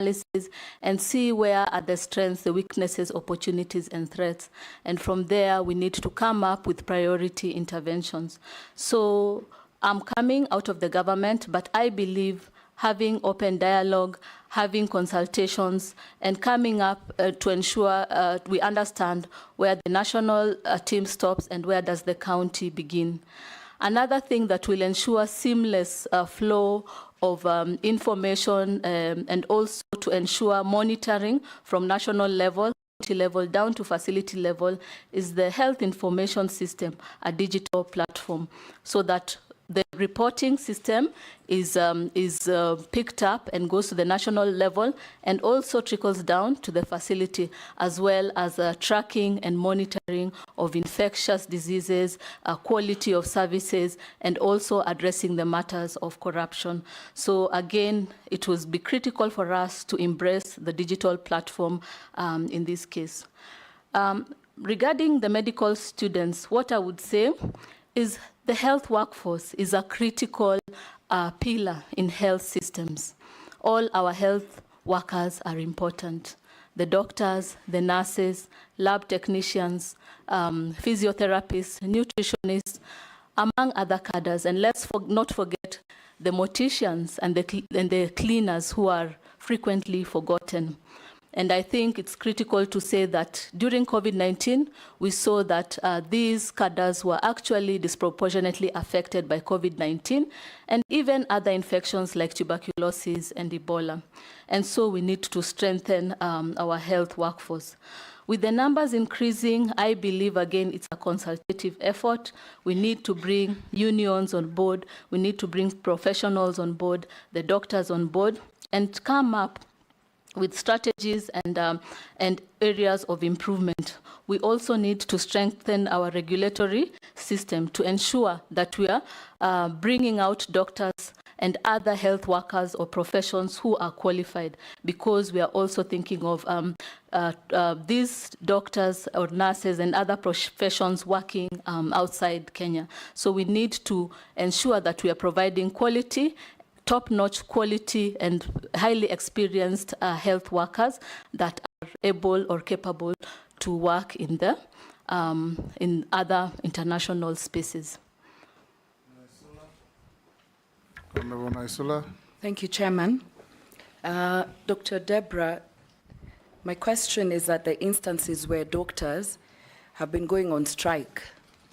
analysis and see where are the strengths, the weaknesses, opportunities, and threats. And from there, we need to come up with priority interventions. So I'm coming out of the government, but I believe having open dialogue, having consultations, and coming up to ensure we understand where the national team stops and where does the county begin. Another thing that will ensure seamless flow of information and also to ensure monitoring from national level down to facility level is the health information system, a digital platform, so that the reporting system is picked up and goes to the national level and also trickles down to the facility, as well as tracking and monitoring of infectious diseases, quality of services, and also addressing the matters of corruption. So again, it will be critical for us to embrace the digital platform in this case. Regarding the medical students, what I would say is the health workforce is a critical pillar in health systems. All our health workers are important. The doctors, the nurses, lab technicians, physiotherapists, nutritionists, among other cadres. And let's not forget the morticians and the cleaners who are frequently forgotten. And I think it's critical to say that during COVID-19, we saw that these cadres were actually disproportionately affected by COVID-19 and even other infections like tuberculosis and Ebola. And so we need to strengthen our health workforce. With the numbers increasing, I believe, again, it's a consultative effort. We need to bring unions on board. We need to bring professionals on board, the doctors on board, and come up with strategies and areas of improvement. We also need to strengthen our regulatory system to ensure that we are bringing out doctors and other health workers or professions who are qualified, because we are also thinking of these doctors or nurses and other professions working outside Kenya. So we need to ensure that we are providing quality, top-notch quality and highly experienced health workers that are able or capable to work in in other international spaces. Thank you, Chairman. Dr. Deborah, my question is that the instances where doctors have been going on strike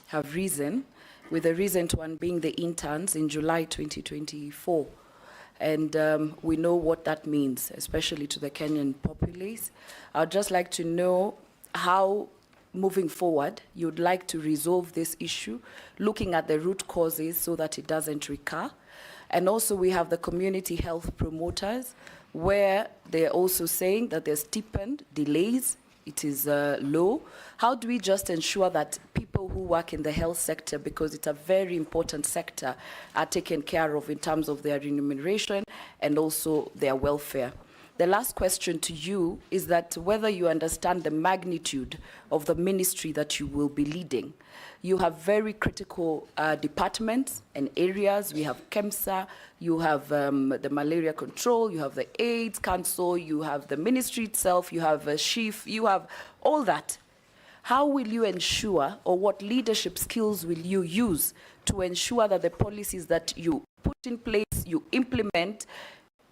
have risen, with the recent one being the interns in July 2024. And we know what that means, especially to the Kenyan populace. I'd just like to know how, moving forward, you'd like to resolve this issue, looking at the root causes so that it doesn't recur. And also we have the community health promoters, where they're also saying that there's stipend delays, it is low. How do we just ensure that people who work in the health sector, because it's a very important sector, are taken care of in terms of their remuneration and also their welfare? The last question to you is that whether you understand the magnitude of the ministry that you will be leading. You have very critical departments and areas. We have KEMSA, you have the malaria control, you have the AIDS Council, you have the ministry itself, you have a chief, you have all that. How will you ensure, or what leadership skills will you use to ensure that the policies that you put in place, you implement,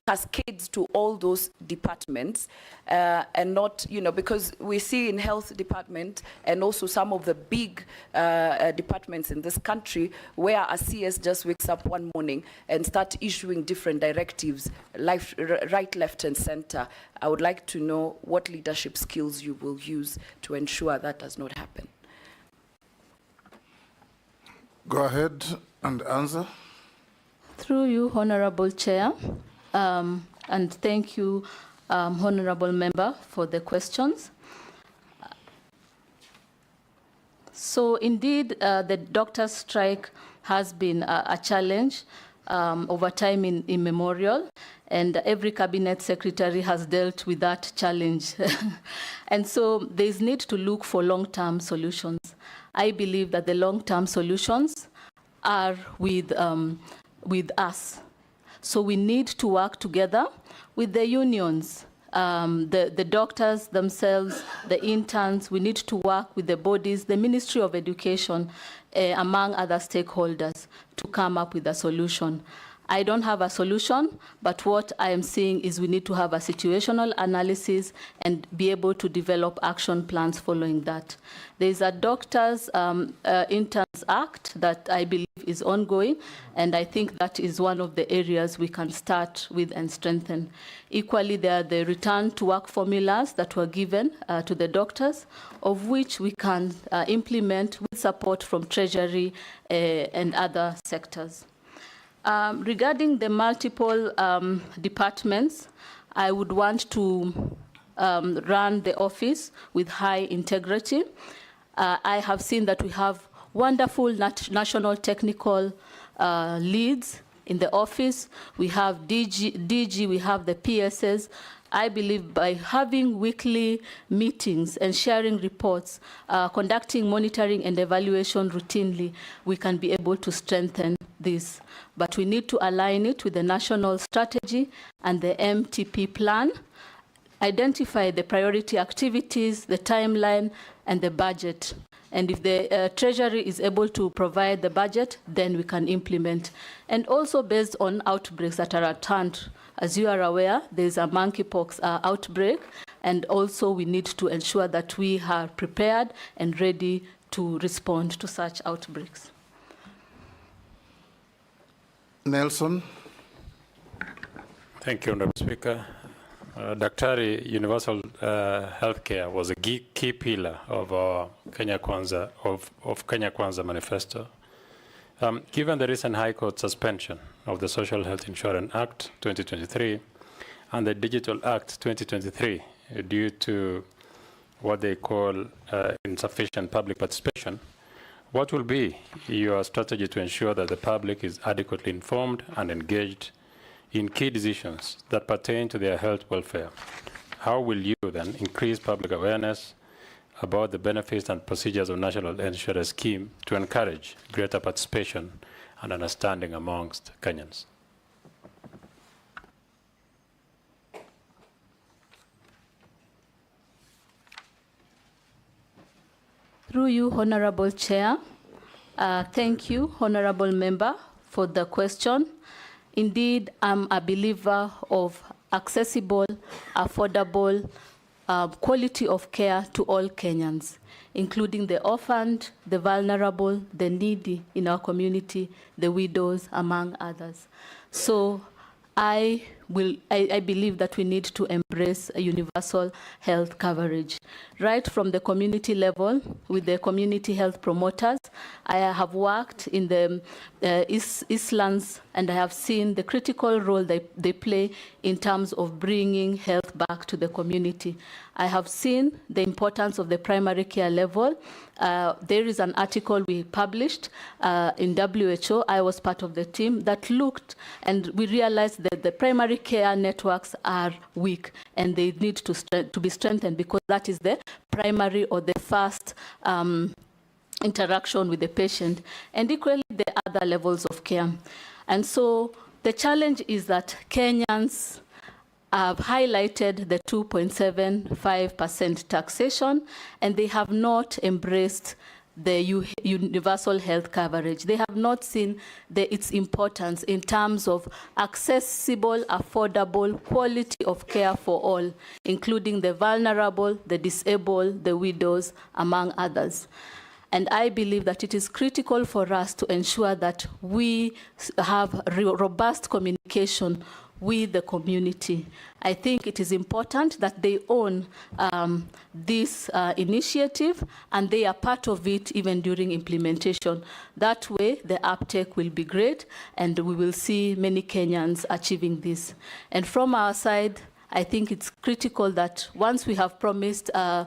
cascades to all those departments, and not, because we see in health department and also some of the big departments in this country where a CS just wakes up one morning and start issuing different directives, right, left, and center. I would like to know what leadership skills you will use to ensure that does not happen. Go ahead and answer. Through you, Honorable Chair. And thank you, Honorable Member, for the questions. So indeed, the doctor's strike has been a challenge over time in immemorial, and every cabinet secretary has dealt with that challenge. And so there's need to look for long-term solutions. I believe that the long-term solutions are with us. So we need to work together with the unions, the doctors themselves, the interns, we need to work with the bodies, the Ministry of Education, among other stakeholders, to come up with a solution. I don't have a solution, but what I am seeing is we need to have a situational analysis and be able to develop action plans following that. There is a Doctors Interns Act that I believe is ongoing, and I think that is one of the areas we can start with and strengthen. Equally, there are the return to work formulas that were given to the doctors, of which we can implement with support from Treasury and other sectors. Regarding the multiple departments, I would want to run the office with high integrity. I have seen that we have wonderful national technical leads in the office. We have DG, we have the PSS. I believe by having weekly meetings and sharing reports, conducting monitoring and evaluation routinely, we can be able to strengthen this. But we need to align it with the national strategy and the MTP plan, identify the priority activities, the timeline, and the budget. And if the Treasury is able to provide the budget, then we can implement. And also based on outbreaks that are at hand. As you are aware, there's a monkeypox outbreak, and also we need to ensure that we are prepared and ready to respond to such outbreaks. Nelson. Thank you, Honorable Speaker. Daktari, universal healthcare was a key pillar of our Kenya Kwanza manifesto. Given the recent High Court suspension of the Social Health Insurance Act 2023 and the Digital Act 2023 due to what they call insufficient public participation, what will be your strategy to ensure that the public is adequately informed and engaged in key decisions that pertain to their health welfare? How will you then increase public awareness about the benefits and procedures of National Insurance Scheme to encourage greater participation and understanding amongst Kenyans? Through you, Honorable Chair. Thank you, Honorable Member, for the question. Indeed, I'm a believer of accessible, affordable, quality of care to all Kenyans, including the orphaned, the vulnerable, the needy in our community, the widows, among others. So I believe that we need to embrace a universal health coverage. Right from the community level, with the community health promoters, I have worked in the Eastlands, and I have seen the critical role they play in terms of bringing health back to the community. I have seen the importance of the primary care level. There is an article we published in WHO. I was part of the team that looked, and we realized that the primary care networks are weak and they need to be strengthened, because that is the primary or the first interaction with the patient, and equally the other levels of care. And so the challenge is that Kenyans have highlighted the 2.75% taxation, and they have not embraced the universal health coverage. They have not seen its importance in terms of accessible, affordable, quality of care for all, including the vulnerable, the disabled, the widows, among others. And I believe that it is critical for us to ensure that we have robust communication with the community. I think it is important that they own this initiative, and they are part of it even during implementation. That way, the uptake will be great, and we will see many Kenyans achieving this. And from our side, I think it's critical that once we have promised our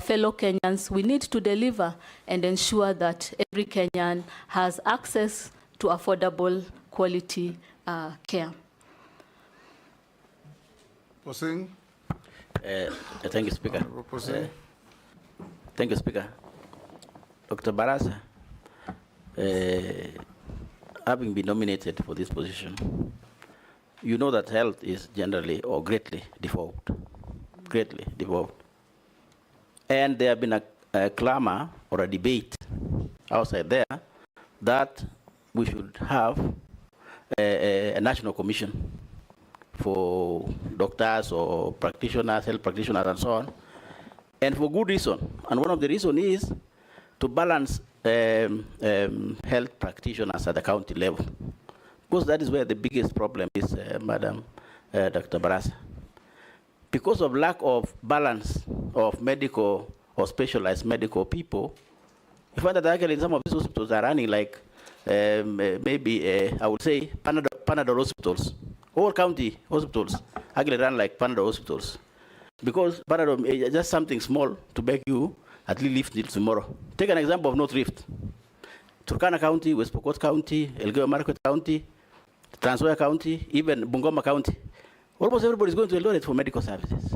fellow Kenyans, we need to deliver and ensure that every Kenyan has access to affordable, quality care. Posing. Thank you, Speaker. Thank you, Speaker. Dr. Barasa, having been nominated for this position, you know that health is generally or greatly devolved. Greatly devolved. And there have been a clamor or a debate outside there that we should have a national commission for doctors or practitioners, health practitioners, and so on. And for good reason. And one of the reasons is to balance health practitioners at the county level. Because that is where the biggest problem is, Madam Dr. Barasa. Because of lack of balance of medical or specialized medical people, you find that actually some of these hospitals are running like maybe, I would say, Panadol hospitals. All county hospitals actually run like Panadol hospitals. Because Panadol is just something small to make you at least live till tomorrow. Take an example of North Rift. Turkana County, West Pokot County, Elgeyo Marakwet County, Trans Nzoia County, even Bungoma County. Almost everybody is going to Eldoret for medical services.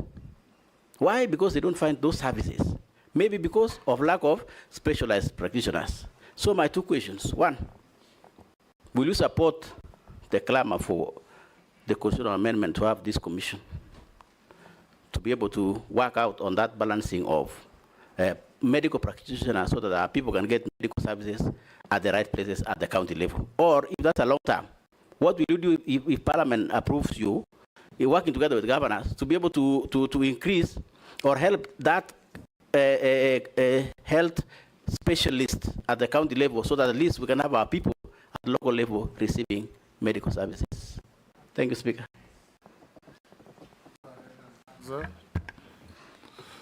Why? Because they don't find those services. Maybe because of lack of specialized practitioners. So my two questions. One, will you support the clamor for the constitutional amendment to have this commission to be able to work out on that balancing of medical practitioners so that our people can get medical services at the right places at the county level? Or if that's a long term, what will you do if Parliament approves you, working together with governors, to be able to increase or help that health specialist at the county level so that at least we can have our people at the local level receiving medical services? Thank you, Speaker. Sir?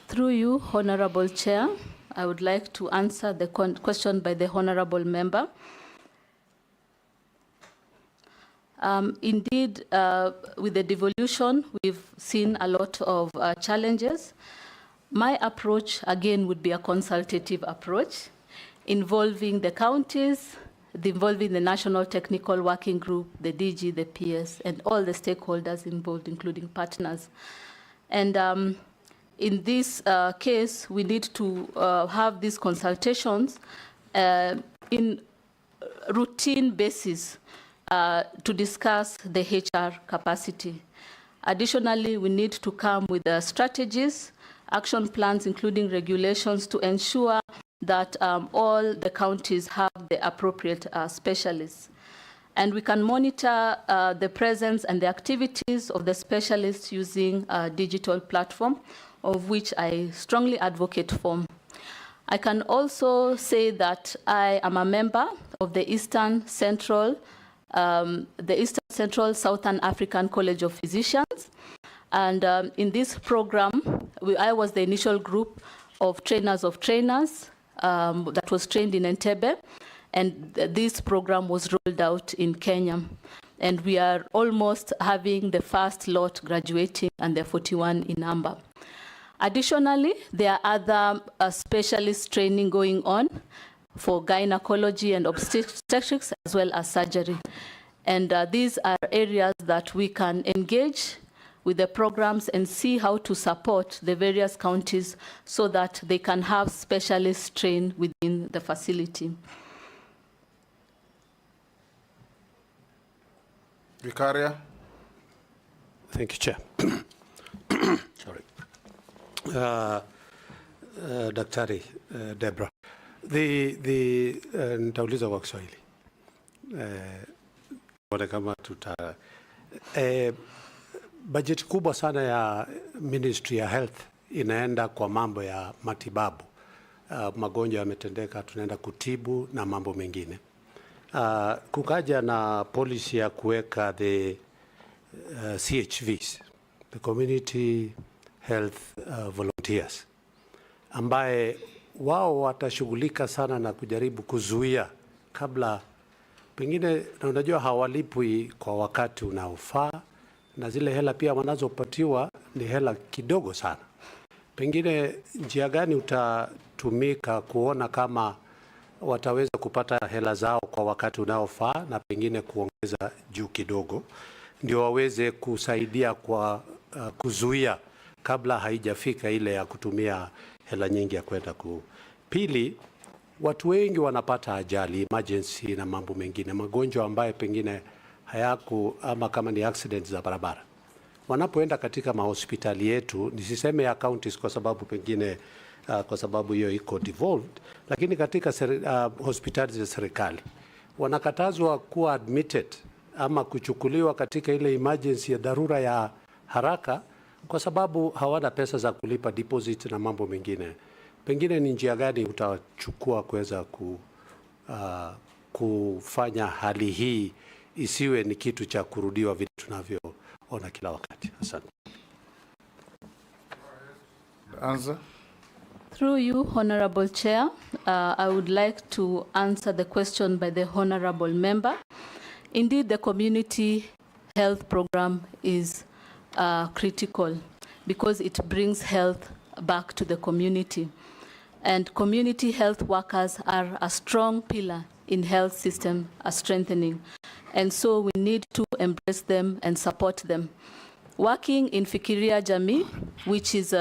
Through you, Honorable Chair, I would like to answer the question by the Honorable Member. Indeed, with the devolution, we've seen a lot of challenges. My approach, again, would be a consultative approach, involving the counties, involving the National Technical Working Group, the DG, the PS, and all the stakeholders involved, including partners. And in this case, we need to have these consultations in routine basis to discuss the HR capacity. Additionally, we need to come with strategies, action plans, including regulations, to ensure that all the counties have the appropriate specialists. And we can monitor the presence and the activities of the specialists using a digital platform, of which I strongly advocate for. I can also say that I am a member of the Eastern Central Southern African College of Physicians. And in this program, I was the initial group of trainers that was trained in Entebbe. And this program was rolled out in Kenya. And we are almost having the first lot graduating, and they're 41 in number. Additionally, there are other specialist training going on for gynecology and obstetrics, as well as surgery. And these are areas that we can engage with the programs and see how to support the various counties so that they can have specialists trained within the facility. Vicaria? Thank you, Chair. Sorry. Daktari Deborah, nitauliza kwa Kiswahili kama tuta budget kubwa sana ya Ministry ya Health inaenda kwa mambo ya matibabu. Magonjwa yametendeka, tunaenda kutibu na mambo mengine. Kukaja na policy ya kuweka the CHVs, the Community Health Volunteers, ambaye wao watashughulika sana na kujaribu kuzuia kabla pengine, na unajua hawalipwi kwa wakati unaofaa, na zile hela pia wanazopatiwa ni hela kidogo sana. Pengine njia gani utatumika kuona kama wataweza kupata hela zao kwa wakati unaofaa na pengine kuongeza juu kidogo, ndio waweze kusaidia kwa kuzuia kabla haijafika ile ya kutumia hela nyingi ya kwenda Pili, watu wengi wanapata ajali, emergency na mambo mengine, magonjwa ambayo pengine ama kama ni accidents za barabara. Wanapoenda katika mahospitali yetu, nisiseme ya counties kwa sababu pengine kwa sababu hiyo iko devolved, lakini katika hospitali za serikali wanakatazwa kuwa admitted ama kuchukuliwa katika ile emergency ya dharura ya haraka kwa sababu hawana pesa za kulipa deposit na mambo mengine. Pengine ni njia gani utachukua kuweza kufanya hali hii isiwe ni kitu cha kurudiwa vile tunavyoona kila wakati? Asante. Answer. Through you, Honorable Chair, I would like to answer the question by the Honorable Member. Indeed, the community health program is critical because it brings health back to the community. And community health workers are a strong pillar in health system strengthening. And so we need to embrace them and support them. Working in Fikiria Jamii, which is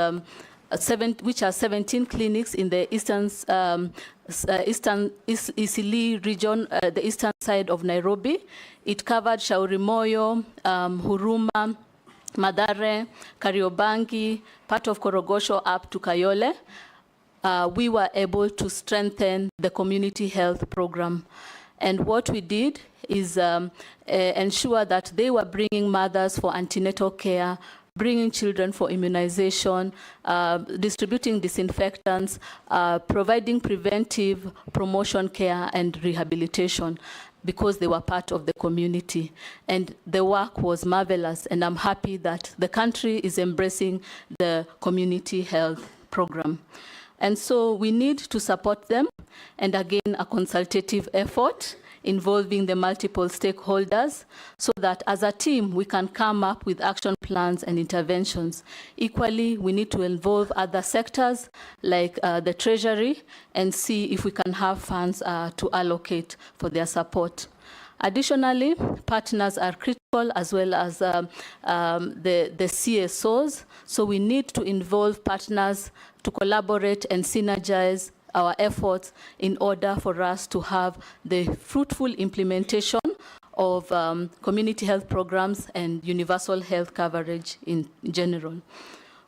which are 17 clinics in the eastern Isili region, the eastern side of Nairobi. It covered Shauri Moyo, Huruma, Mathare, Kariobangi, part of Korogosho up to Kayole. We were able to strengthen the community health program. And what we did is ensure that they were bringing mothers for antenatal care, bringing children for immunization, distributing disinfectants, providing preventive promotion care and rehabilitation because they were part of the community. And the work was marvelous, and I'm happy that the country is embracing the community health program. And so we need to support them, and again, a consultative effort involving the multiple stakeholders so that as a team we can come up with action plans and interventions. Equally, we need to involve other sectors like the Treasury and see if we can have funds to allocate for their support. Additionally, partners are critical as well as the CSOs, so we need to involve partners to collaborate and synergize our efforts in order for us to have the fruitful implementation of community health programs and universal health coverage in general.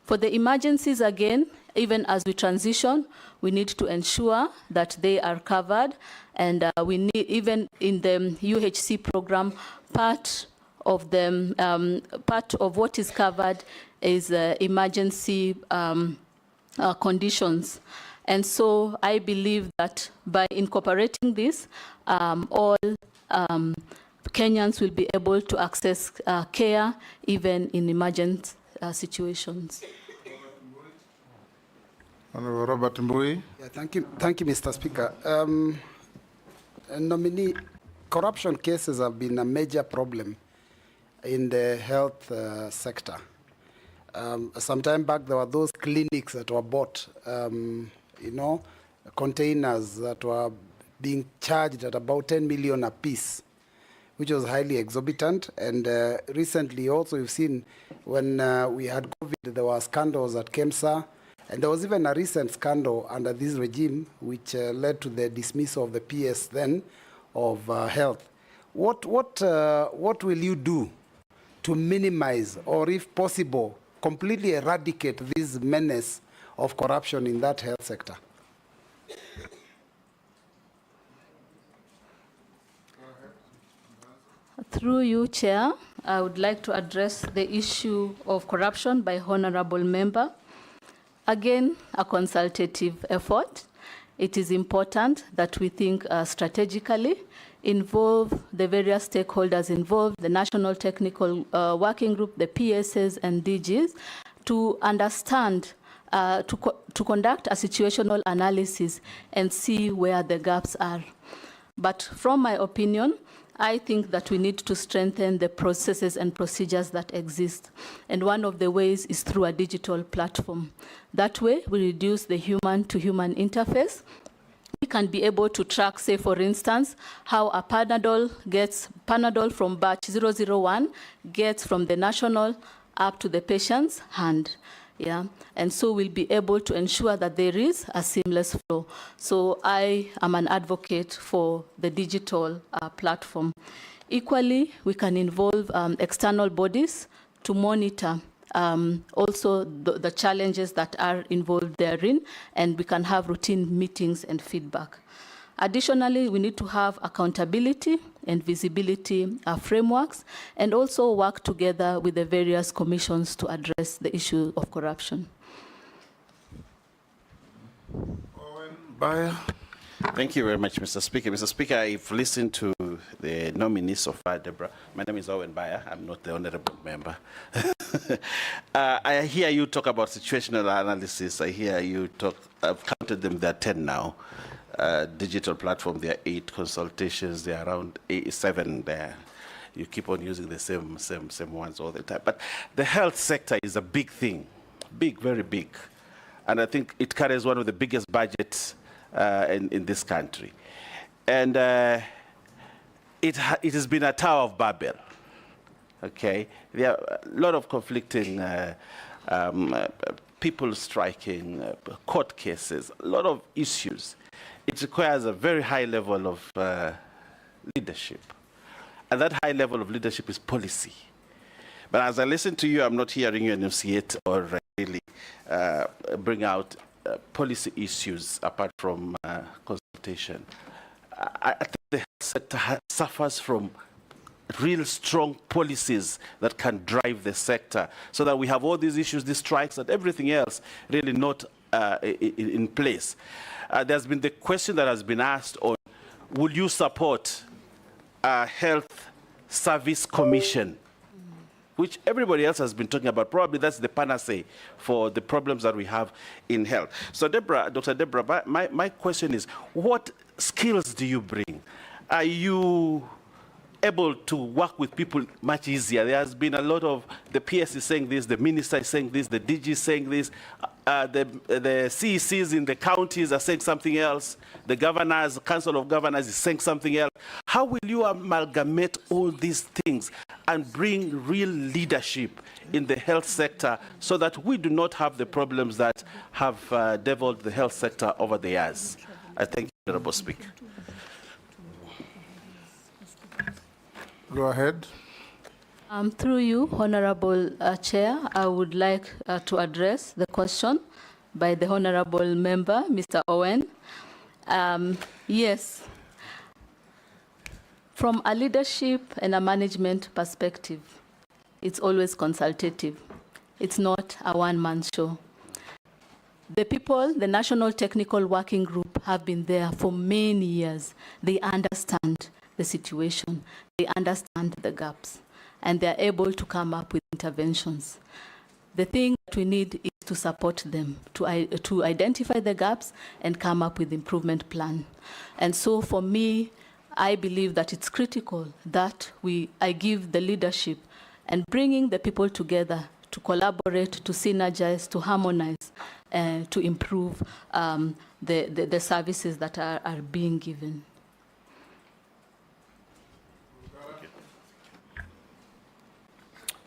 For the emergencies, again, even as we transition, we need to ensure that they are covered, and we need, even in the UHC program, part of what is covered is emergency conditions. And so I believe that by incorporating this, all Kenyans will be able to access care even in emergent situations. Honorable Robert Mbui. Yeah, thank you, Mr. Speaker. Nominee, corruption cases have been a major problem in the health sector. Some time back, there were those clinics that were bought, containers that were being charged at about 10 million a piece, which was highly exorbitant. And recently also we've seen when we had COVID, there were scandals at KEMSA, and there was even a recent scandal under this regime which led to the dismissal of the PS then of health. What will you do to minimize, or if possible, completely eradicate this menace of corruption in that health sector? Through you, Chair, I would like to address the issue of corruption by Honorable Member. Again, a consultative effort. It is important that we think strategically, involve the various stakeholders involved, the National Technical Working Group, the PSs and DGs, to understand, to conduct a situational analysis and see where the gaps are. But from my opinion, I think that we need to strengthen the processes and procedures that exist. And one of the ways is through a digital platform. That way, we reduce the human-to-human interface. We can be able to track, say, for instance, how a Panadol from batch 001 gets from the national up to the patient's hand. Yeah, and so we'll be able to ensure that there is a seamless flow. So I am an advocate for the digital platform. Equally, we can involve external bodies to monitor also the challenges that are involved therein, and we can have routine meetings and feedback. Additionally, we need to have accountability and visibility frameworks, and also work together with the various commissions to address the issue of corruption. Baya. Thank you very much, Mr. Speaker. Mr. Speaker, I've listened to the nominees so far, Deborah. My name is Owen Baya. I'm not the honorable member. I hear you talk about situational analysis. I hear you talk, I've counted them, there are 10 now. Digital platform, there are 8 consultations, there are around 7 there. You keep on using the same ones all the time. But the health sector is a big thing, big, very big. And I think it carries one of the biggest budgets in this country. And it has been a Tower of Babel, okay? There are a lot of conflicting people striking, court cases, a lot of issues. It requires a very high level of leadership. And that high level of leadership is policy. But as I listen to you, I'm not hearing you enunciate or really bring out policy issues apart from consultation. I think the health sector suffers from real strong policies that can drive the sector, so that we have all these issues, these strikes, and everything else really not in place. There's been the question that has been asked on, will you support a health service commission, which everybody else has been talking about? Probably that's the panacea for the problems that we have in health. So Deborah, Dr. Deborah, my question is, what skills do you bring? Are you able to work with people much easier? There has been a lot of, the PS is saying this, the minister is saying this, the DG is saying this, the CECs in the counties are saying something else, the governors, the Council of Governors is saying something else. How will you amalgamate all these things and bring real leadership in the health sector so that we do not have the problems that have devolved the health sector over the years? I thank you, Honorable Speaker. Go ahead. Through you, Honorable Chair, I would like to address the question by the Honorable Member, Mr. Owen. Yes, from a leadership and a management perspective, it's always consultative. It's not a one-man show. The people, the National Technical Working Group, have been there for many years. They understand the situation. They understand the gaps, and they're able to come up with interventions. The thing that we need is to support them, to identify the gaps and come up with improvement plan. And so for me, I believe that it's critical that I give the leadership and bringing the people together to collaborate, to synergize, to harmonize, and to improve the services that are being given.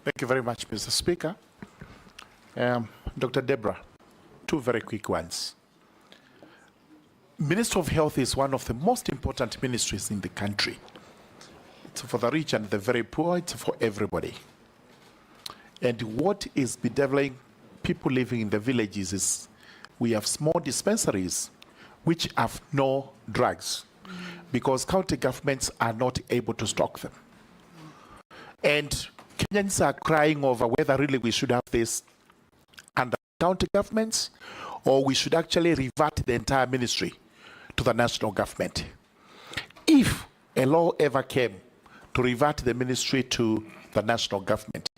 Thank you very much, Mr. Speaker. Dr. Deborah, 2 very quick ones. Ministry of Health is one of the most important ministries in the country. It's for the rich and the very poor, it's for everybody. And what is bedeviling people living in the villages is we have small dispensaries which have no drugs because county governments are not able to stock them. And Kenyans are crying over whether really we should have this under county governments or we should actually revert the entire ministry to the national government. If a law ever came to revert the ministry to the national government,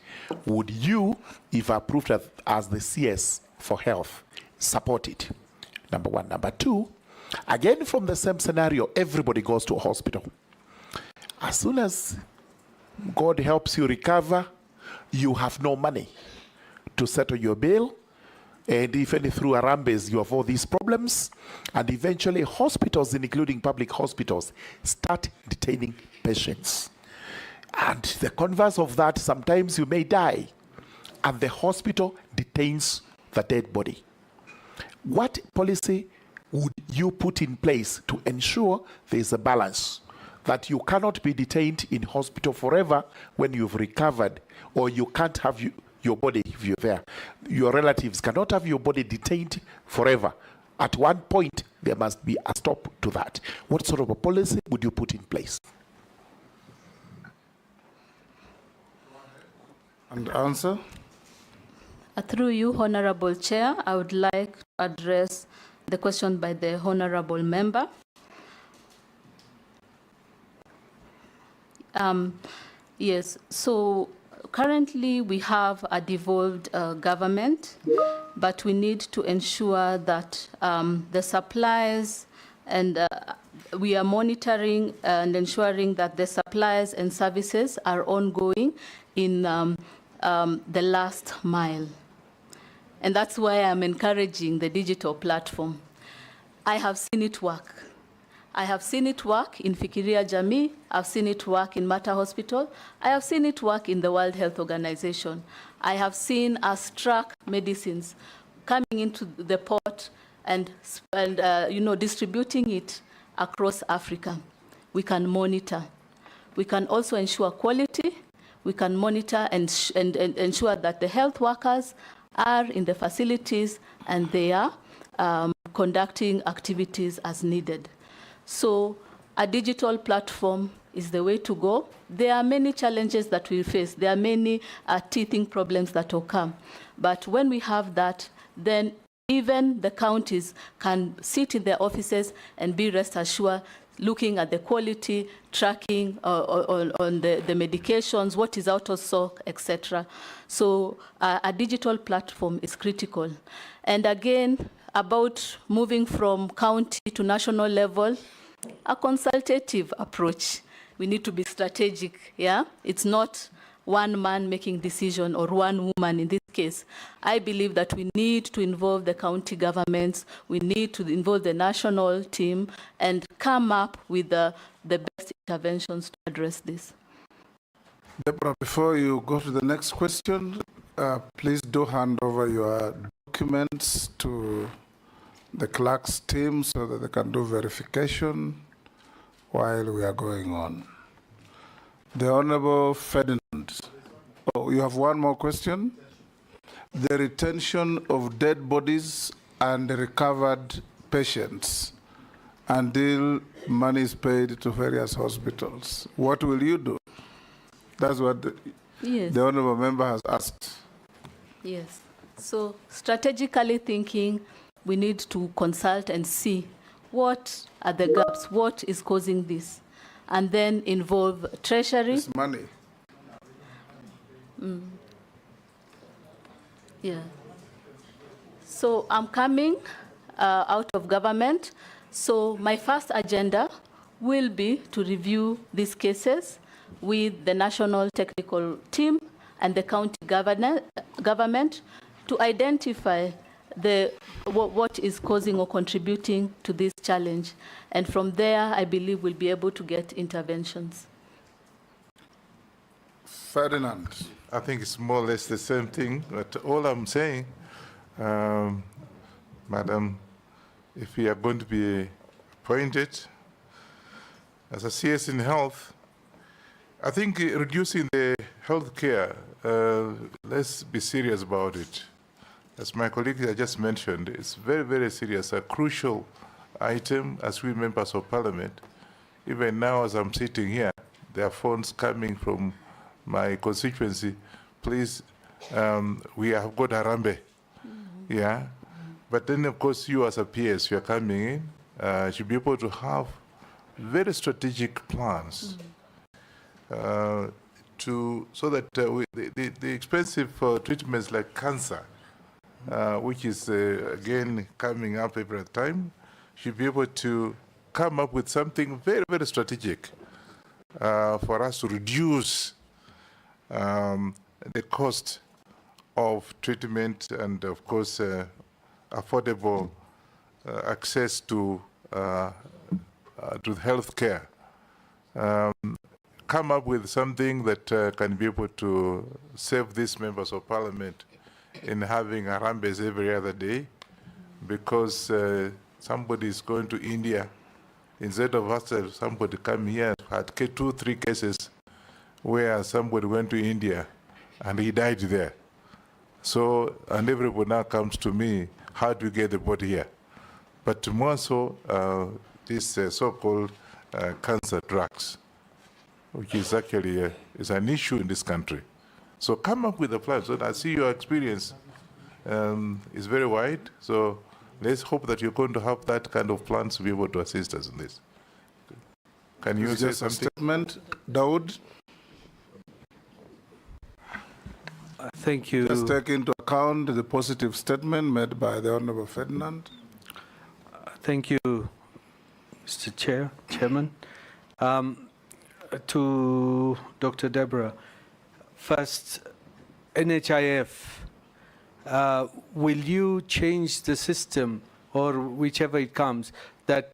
would you, if approved as the CS for health, support it? Number 1. Number 2, again from the same scenario, everybody goes to a hospital. As soon as God helps you recover, you have no money to settle your bill, and even through Arambes you have all these problems, and eventually hospitals, including public hospitals, start detaining patients. And the converse of that, sometimes you may die, and the hospital detains the dead body. What policy would you put in place to ensure there is a balance, that you cannot be detained in hospital forever when you've recovered, or you can't have your body if you're there? Your relatives cannot have your body detained forever. At one point, there must be a stop to that. What sort of a policy would you put in place? And answer? Through you, Honorable Chair, I would like to address the question by the Honorable Member. Yes, so currently we have a devolved government, but we need to ensure that the supplies and we are monitoring and ensuring that the supplies and services are ongoing in the last mile. And that's why I'm encouraging the digital platform. I have seen it work. I have seen it work in Fikiria Jamii. I've seen it work in Mater Hospital. I have seen it work in the World Health Organization. I have seen us track medicines coming into the port and distributing it across Africa. We can monitor. We can also ensure quality. We can monitor and ensure that the health workers are in the facilities and they are conducting activities as needed. So a digital platform is the way to go. There are many challenges that we face. There are many teething problems that will come. But when we have that, then even the counties can sit in their offices and be rest assured, looking at the quality, tracking on the medications, what is out of stock, etc. So a digital platform is critical. And again, about moving from county to national level, a consultative approach. We need to be strategic, yeah? It's not one man making decision or one woman in this case. I believe that we need to involve the county governments, we need to involve the national team and come up with the best interventions to address this. Deborah, before you go to the next question, please do hand over your documents to the clerk's team so that they can do verification while we are going on. The Honorable Ferdinand. Oh, you have one more question? The retention of dead bodies and recovered patients until money is paid to various hospitals. What will you do? That's what the Honorable Member has asked. Yes. So strategically thinking, we need to consult and see what are the gaps, what is causing this, and then involve Treasury. It's money. Yeah. So I'm coming out of government. So my first agenda will be to review these cases with the national technical team and the county government to identify what is causing or contributing to this challenge. And from there, I believe we'll be able to get interventions. Ferdinand. I think it's more or less the same thing, but all I'm saying, Madam, if you are going to be appointed as a CS in health, I think reducing the health care, let's be serious about it. As my colleague has just mentioned, it's very, very serious, a crucial item as we members of parliament. Even now as I'm sitting here, there are phones coming from my constituency. Please, we have got Harambe, yeah? But then of course you as a PS, you're coming in, should be able to have very strategic plans so that the expensive treatments like cancer, which is again coming up every time, should be able to come up with something very, very strategic for us to reduce the cost of treatment and, of course, affordable access to health care. Come up with something that can be able to save these members of parliament in having a Harambes every other day, because somebody is going to India. Instead of us, somebody come here, had 2-3 cases where somebody went to India and he died there. So, and everybody now comes to me, how do you get the body here? But more so, this so-called cancer drugs, which is actually is an issue in this country. So come up with a plan. So I see your experience is very wide. So let's hope that you're going to have that kind of plans to be able to assist us in this. Can you say Just a something? statement, Dawood? Thank you. Just take into account the positive statement made by the Honorable Ferdinand. Thank you, Mr. Chairman. To Dr. Deborah, first, NHIF, will you change the system, or whichever it comes, that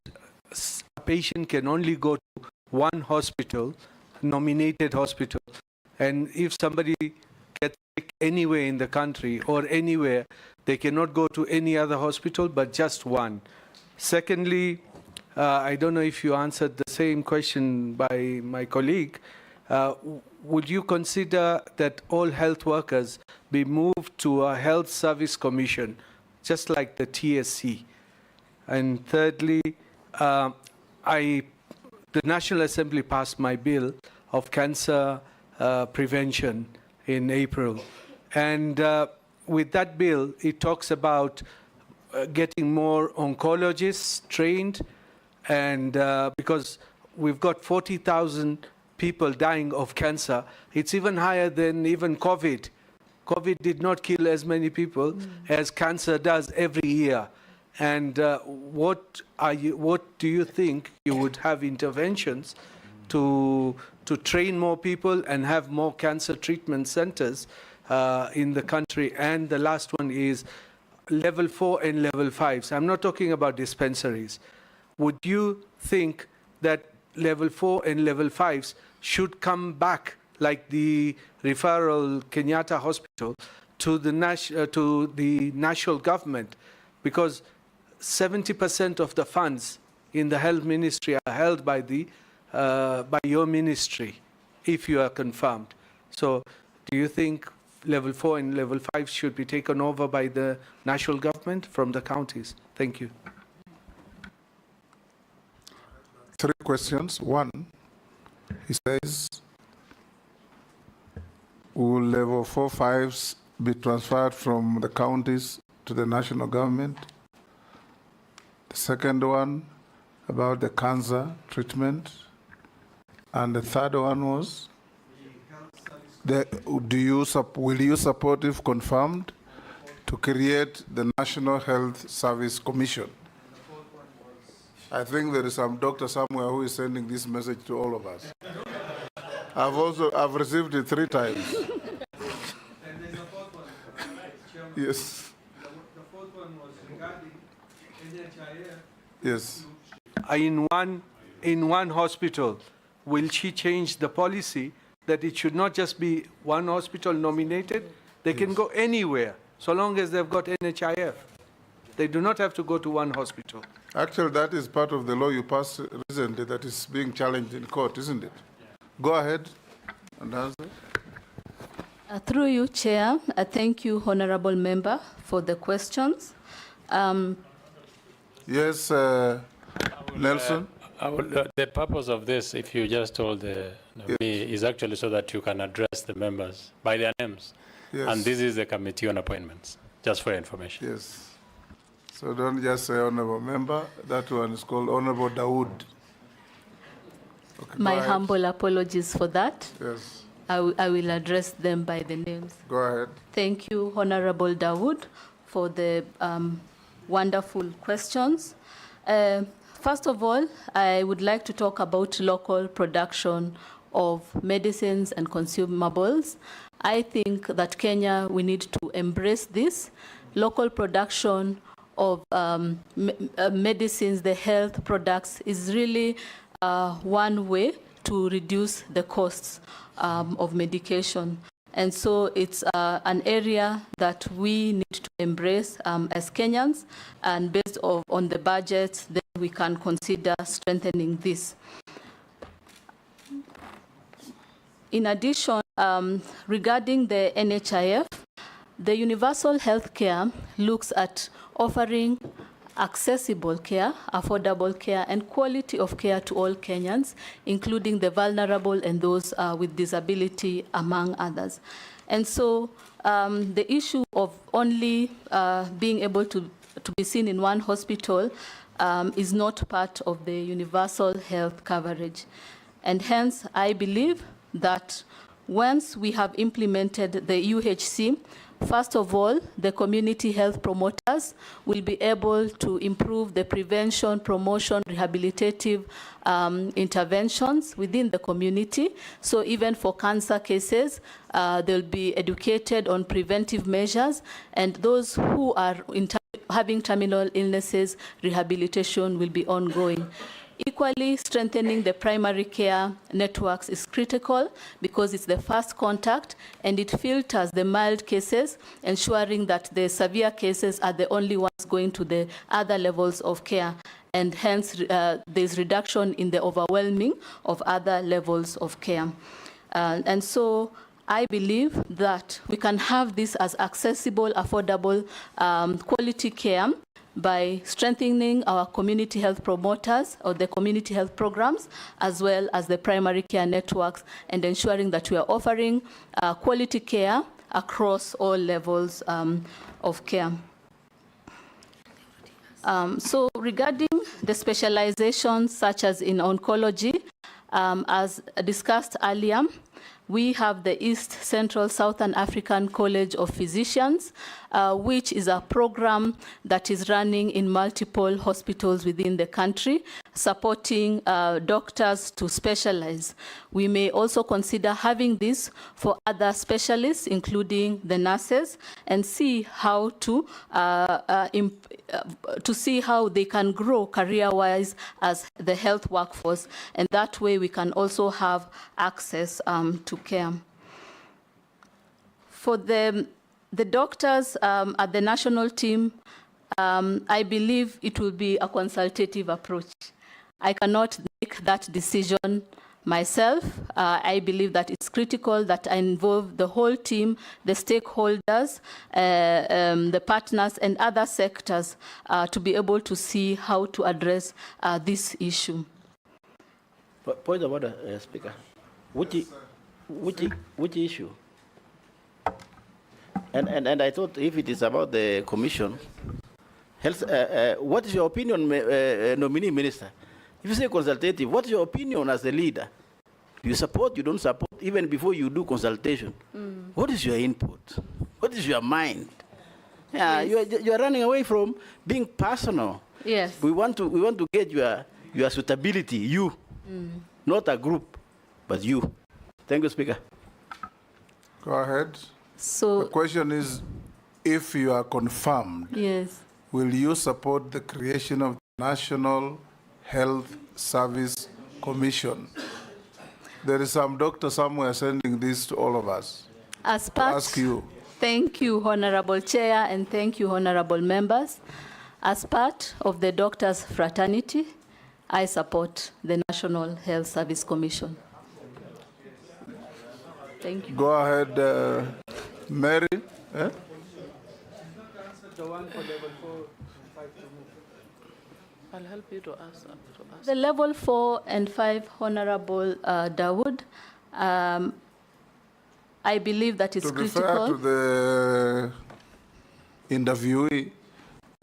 a patient can only go to one hospital, nominated hospital, and if somebody gets sick anywhere in the country or anywhere, they cannot go to any other hospital but just one? Secondly, I don't know if you answered the same question by my colleague. Would you consider that all health workers be moved to a health service commission, just like the TSC? And thirdly, the National Assembly passed my bill of cancer prevention in April. And with that bill, it talks about getting more oncologists trained, and because we've got 40,000 people dying of cancer, it's even higher than even COVID. COVID did not kill as many people as cancer does every year. And what do you think you would have interventions to train more people and have more cancer treatment centers in the country? And the last one is level 4 and level 5s. I'm not talking about dispensaries. Would you think that level 4 and level 5s should come back, like the referral Kenyatta Hospital, to the national government? Because 70% of the funds in the health ministry are held by by your ministry, if you are confirmed. So do you think level 4 and level 5 should be taken over by the national government from the counties? Thank you. 3 questions. 1, he says, will level 4, 5s be transferred from the counties to the national government? The second one, about the cancer treatment. And the third one was, will you support, if confirmed, to create the National Health Service Commission? I think there is some doctor somewhere who is sending this message to all of us. I've received it 3 times. And there's a 4th one, Chairman. Yes. The 4th one was regarding NHIF. Yes. In one hospital, will she change the policy that it should not just be one hospital nominated? They can go anywhere, so long as they've got NHIF. They do not have to go to one hospital. Actually, that is part of the law you passed recently that is being challenged in court, isn't it? Go ahead and answer. Through you, Chair, I thank you, Honorable Member, for the questions. Yes, Nelson? The purpose of this, if you just told me, is actually so that you can address the members by their names. Yes. And this is the Committee on Appointments, just for your information. Yes. So don't just say Honorable Member. That one is called Honorable Dawood. Okay, My humble apologies for that. Yes. I will address them by the names. Go ahead. Thank you, Honorable Dawood, for the wonderful questions. First of all, I would like to talk about local production of medicines and consumables. I think that Kenya, we need to embrace this. Local production of medicines, the health products, is really one way to reduce the costs of medication. And so it's an area that we need to embrace as Kenyans, and based on the budget, then we can consider strengthening this. In addition, regarding the NHIF, the universal health care looks at offering accessible care, affordable care, and quality of care to all Kenyans, including the vulnerable and those with disability, among others. And so the issue of only being able to be seen in one hospital is not part of the universal health coverage. And hence, I believe that once we have implemented the UHC, first of all, the community health promoters will be able to improve the prevention, promotion, rehabilitative interventions within the community. So even for cancer cases, they'll be educated on preventive measures, and those who are having terminal illnesses, rehabilitation will be ongoing. Equally, strengthening the primary care networks is critical because it's the first contact and it filters the mild cases, ensuring that the severe cases are the only ones going to the other levels of care. And hence, there's reduction in the overwhelming of other levels of care. And so I believe that we can have this as accessible, affordable, quality care by strengthening our community health promoters or the community health programs, as well as the primary care networks, and ensuring that we are offering quality care across all levels of care. So regarding the specializations, such as in oncology, as discussed earlier, we have the East Central Southern African College of Physicians, which is a program that is running in multiple hospitals within the country, supporting doctors to specialize. We may also consider having this for other specialists, including the nurses, and see how to see how they can grow career-wise as the health workforce, and that way we can also have access to care. For the doctors at the national team, I believe it will be a consultative approach. I cannot make that decision myself. I believe that it's critical that I involve the whole team, the stakeholders, the partners, and other sectors to be able to see how to address this issue. Point of order, Speaker. Which issue? And I thought if it is about the commission, health, what is your opinion, nominee minister? If you say consultative, what is your opinion as a leader? You support, you don't support, even before you do consultation. What is your input? What is your mind? Yeah, yes. you are running away from being personal. Yes. We want to get your suitability, you, not a group, but you. Thank you, Speaker. Go ahead. So the question is, if you are confirmed, yes, will you support the creation of the National Health Service Commission? There is some doctor somewhere sending this to all of us. As part, ask you. Thank you, Honorable Chair, and thank you, honorable members. As part of the doctors' fraternity, I support the National Health Service Commission. Thank you. Go ahead, Mary. Eh? The one for level 4, 5 to move. I'll help you to ask. The level 4 and 5, Honorable Dawood, I believe that is critical. To refer to the interviewee,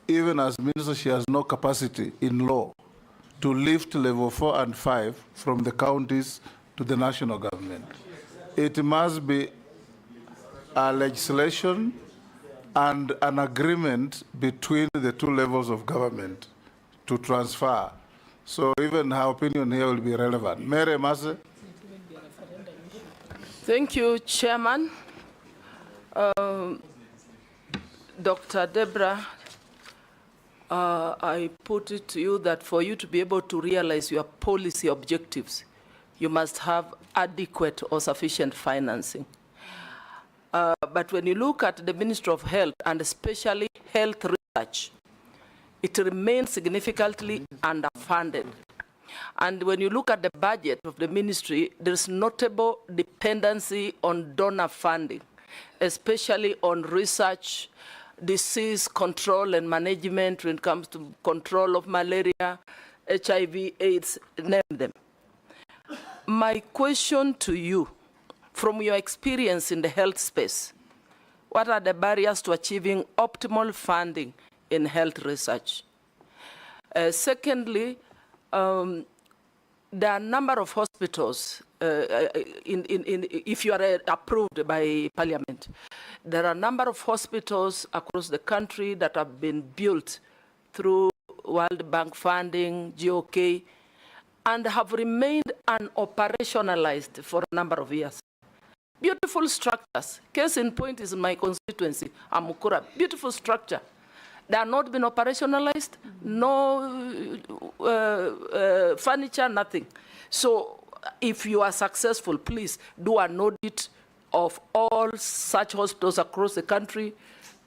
even as minister, she has no capacity in law to lift level 4 and 5 from the counties to the national government. It must be a legislation and an agreement between the two levels of government to transfer. So even her opinion here will be relevant. Mary Mase. Thank you, Chairman. Dr. Deborah, I put it to you that for you to be able to realize your policy objectives, you must have adequate or sufficient financing. But when you look at the Ministry of Health, and especially health research, it remains significantly underfunded. And when you look at the budget of the ministry, there's notable dependency on donor funding, especially on research, disease control and management when it comes to control of malaria, HIV, AIDS, name them. My question to you, from your experience in the health space, what are the barriers to achieving optimal funding in health research? Secondly, there are a number of hospitals, if you are approved by Parliament, there are a number of hospitals across the country that have been built through World Bank funding, GOK, and have remained unoperationalized for a number of years. Beautiful structures. Case in point is in my constituency, Amukura. Beautiful structure. They are not been operationalized, no furniture, nothing. So if you are successful, please do an audit of all such hospitals across the country,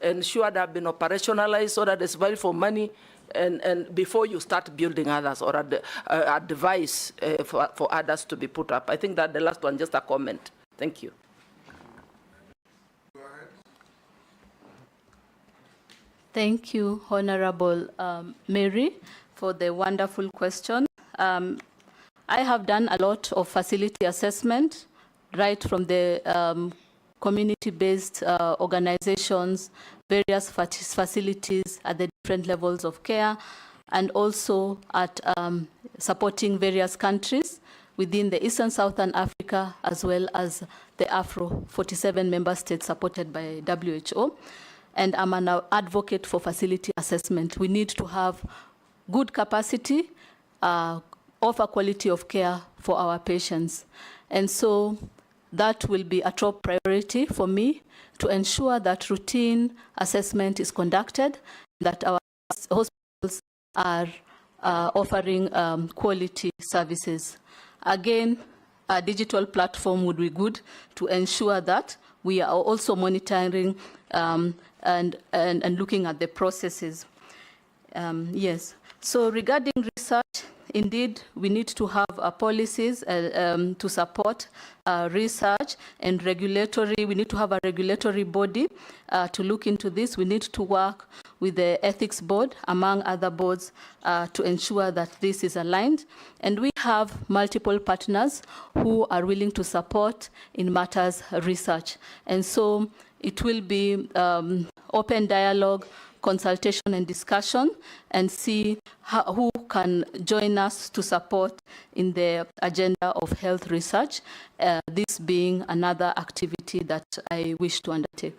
ensure they have been operationalized so that there's value for money, and before you start building others or advise for others to be put up. I think that the last one, just a comment. Thank you. Thank you, Honorable Mary, for the wonderful question. I have done a lot of facility assessment, right from the community-based organizations, various facilities at the different levels of care, and also at supporting various countries within the Eastern Southern Africa, as well as the Afro 47 member states supported by WHO. And I'm an advocate for facility assessment. We need to have good capacity, offer quality of care for our patients. And so that will be a top priority for me, to ensure that routine assessment is conducted, that our hospitals are offering quality services. Again, a digital platform would be good to ensure that we are also monitoring and looking at the processes. Yes. So regarding research, indeed, we need to have policies to support research and regulatory. We need to have a regulatory body to look into this. We need to work with the ethics board, among other boards, to ensure that this is aligned. And we have multiple partners who are willing to support in matters research. And so it will be open dialogue, consultation and discussion, and see who can join us to support in the agenda of health research, this being another activity that I wish to undertake.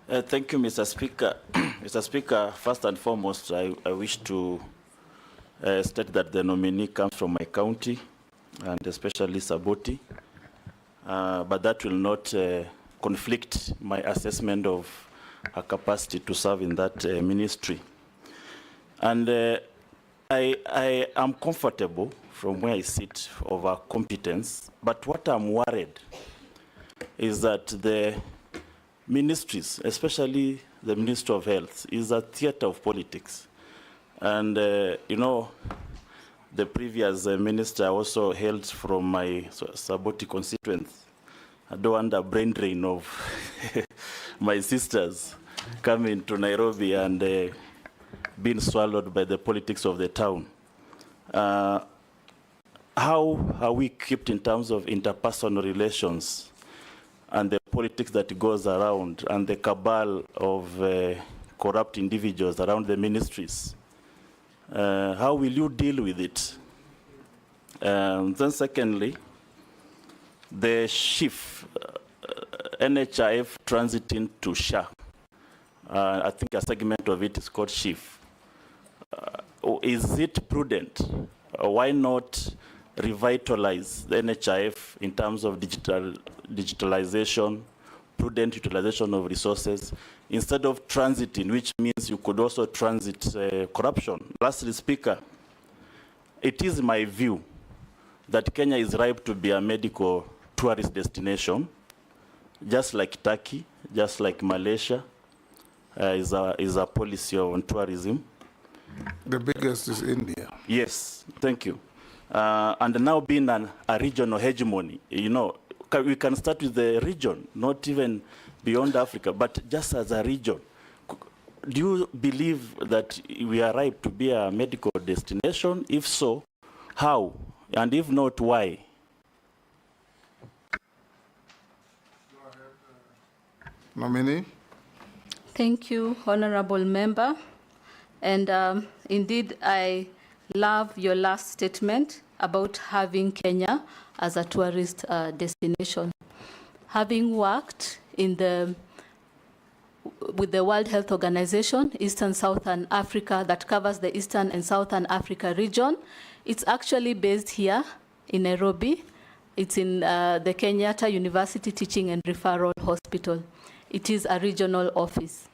Thank you, Mr. Speaker. Mr. Speaker, first and foremost, I wish to state that the nominee comes from my county, and especially Saboti. But that will not conflict my assessment of her capacity to serve in that ministry. And I am comfortable from where I sit of her competence, but what I'm worried is that the ministries, especially the Ministry of Health, is a theater of politics. And, you know, the previous minister also hailed from my Saboti constituency. I don't want a brain drain of my sisters coming to Nairobi and being swallowed by the politics of the town. How are we kept in terms of interpersonal relations and the politics that goes around and the cabal of corrupt individuals around the ministries? How will you deal with it? Then secondly, the shift, NHIF transiting to SHA. I think a segment of it is called shift. Is it prudent? Why not revitalize the NHIF in terms of digitalization, prudent utilization of resources, instead of transiting, which means you could also transit corruption? Lastly, Speaker, it is my view that Kenya is ripe to be a medical tourist destination, just like Turkey, just like Malaysia, is a policy on tourism. The biggest is India. Yes, thank you. And now being a regional hegemony, you know, we can start with the region, not even beyond Africa, but just as a region. Do you believe that we are ripe to be a medical destination? If so, how? And if not, why? Nominee? Thank you, Honorable Member. And indeed, I love your last statement about having Kenya as a tourist destination. Having worked with the World Health Organization, Eastern Southern Africa, that covers the Eastern and Southern Africa region, it's actually based here in Nairobi. It's in the Kenyatta University Teaching and Referral Hospital. It is a regional office.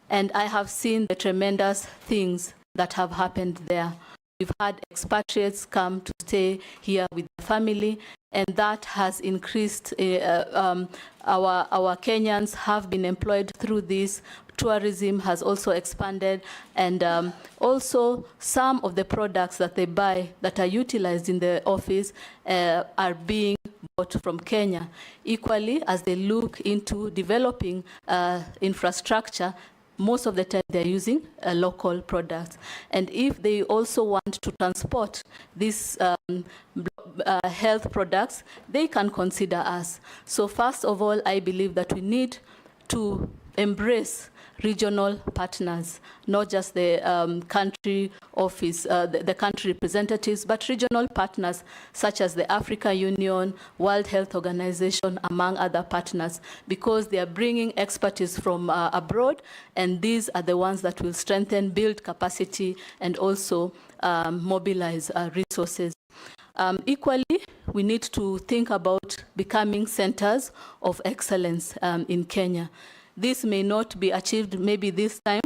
And I have seen the tremendous things that have happened there. We've had expatriates come to stay here with the family, and that has increased. Our Kenyans have been employed through this. Tourism has also expanded, and also some of the products that they buy that are utilized in the office are being bought from Kenya. Equally, as they look into developing infrastructure, most of the time they're using local products. And if they also want to transport these health products, they can consider us. So first of all, I believe that we need to embrace regional partners, not just the country office, the country representatives, but regional partners such as the Africa Union, World Health Organization, among other partners, because they are bringing expertise from abroad, and these are the ones that will strengthen, build capacity, and also mobilize resources. Equally, we need to think about becoming centers of excellence in Kenya. This may not be achieved maybe this time,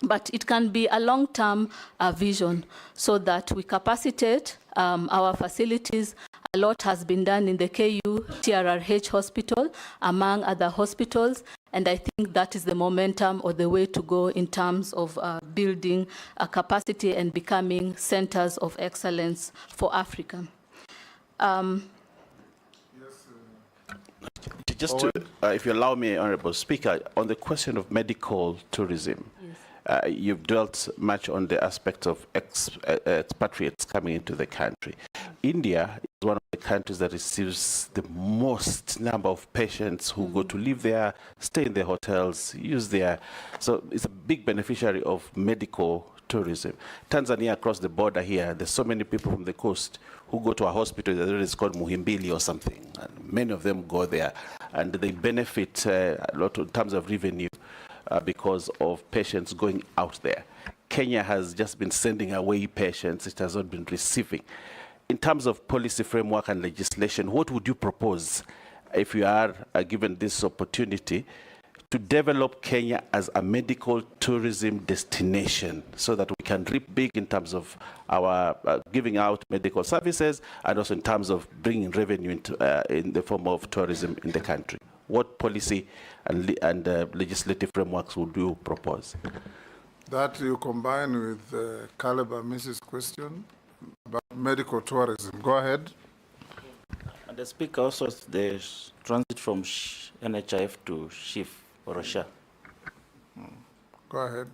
but it can be a long-term vision so that we capacitate our facilities. A lot has been done in the KU TRRH hospital, among other hospitals, and I think that is the momentum or the way to go in terms of building a capacity and becoming centers of excellence for Africa. Just to, if you allow me, Honorable Speaker, on the question of medical tourism, yes. You've dwelt much on the aspect of expatriates coming into the country. India is one of the countries that receives the most number of patients who go to live there, stay in their hotels, use their, so it's a big beneficiary of medical tourism. Tanzania, across the border here, there's so many people from the coast who go to a hospital that is called Muhimbili or something. And many of them go there, and they benefit a lot in terms of revenue because of patients going out there. Kenya has just been sending away patients. It has not been receiving. In terms of policy framework and legislation, what would you propose if you are given this opportunity to develop Kenya as a medical tourism destination so that we can reap big in terms of our giving out medical services and also in terms of bringing revenue into, in the form of tourism in the country? What policy and legislative frameworks would you propose? That you combine with Caleb and Mrs. question about medical tourism. Go ahead. And the Speaker also, the transit from NHIF to SHIF. Russia. Go ahead.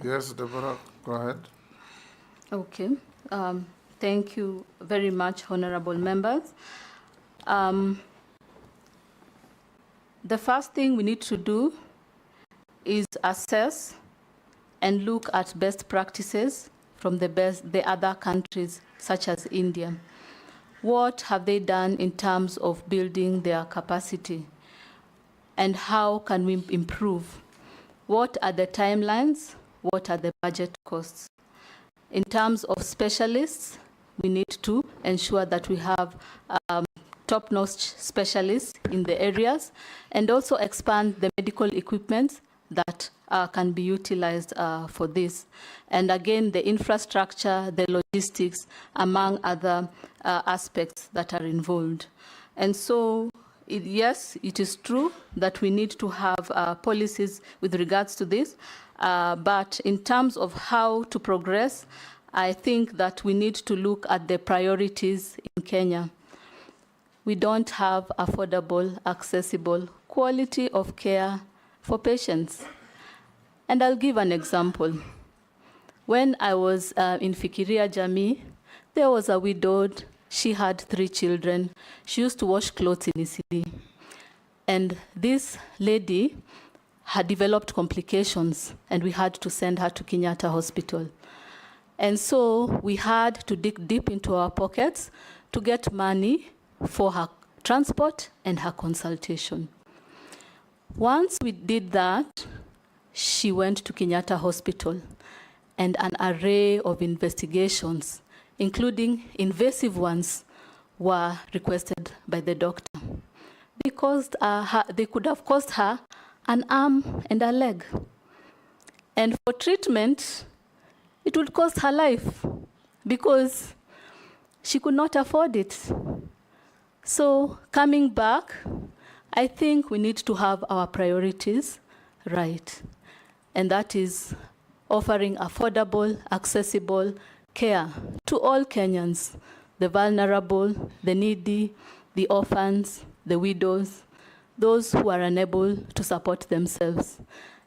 Yes, Deborah, go ahead. Okay. Thank you very much, honorable members. The first thing we need to do is assess and look at best practices from the other countries, such as India. What have they done in terms of building their capacity? And how can we improve? What are the timelines? what are the budget costs. In terms of specialists, we need to ensure that we have top-notch specialists in the areas, and also expand the medical equipment that can be utilized for this. And again, the infrastructure, the logistics, among other aspects that are involved. And so, yes, it is true that we need to have policies with regards to this, but in terms of how to progress, I think that we need to look at the priorities in Kenya. We don't have affordable, accessible, quality of care for patients. And I'll give an example. When I was in Fikiria Jamii, there was a widowed, she had 3 children. She used to wash clothes in Isili. And this lady had developed complications, and we had to send her to Kenyatta Hospital. And so we had to dig deep into our pockets to get money for her transport and her consultation. Once we did that, she went to Kenyatta Hospital, and an array of investigations, including invasive ones, were requested by the doctor, because they could have cost her an arm and a leg. And for treatment, it would cost her life, because she could not afford it. So coming back, I think we need to have our priorities right. And that is offering affordable, accessible care to all Kenyans, the vulnerable, the needy, the orphans, the widows, those who are unable to support themselves.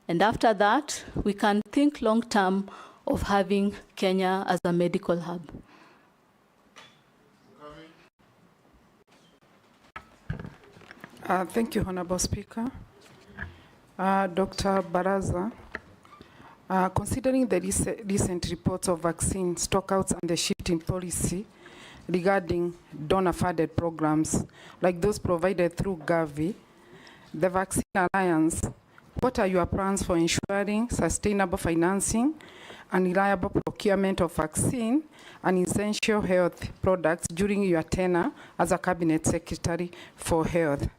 And after that, we can think long-term of having Kenya as a medical hub. Thank you, Honorable Speaker. Dr. Barasa, considering the recent reports of vaccine stockouts and the shift in policy regarding donor-funded programs, like those provided through Gavi, the Vaccine Alliance, what are your plans for ensuring sustainable financing and reliable procurement of vaccine and essential health products during your tenure as a Cabinet Secretary for Health?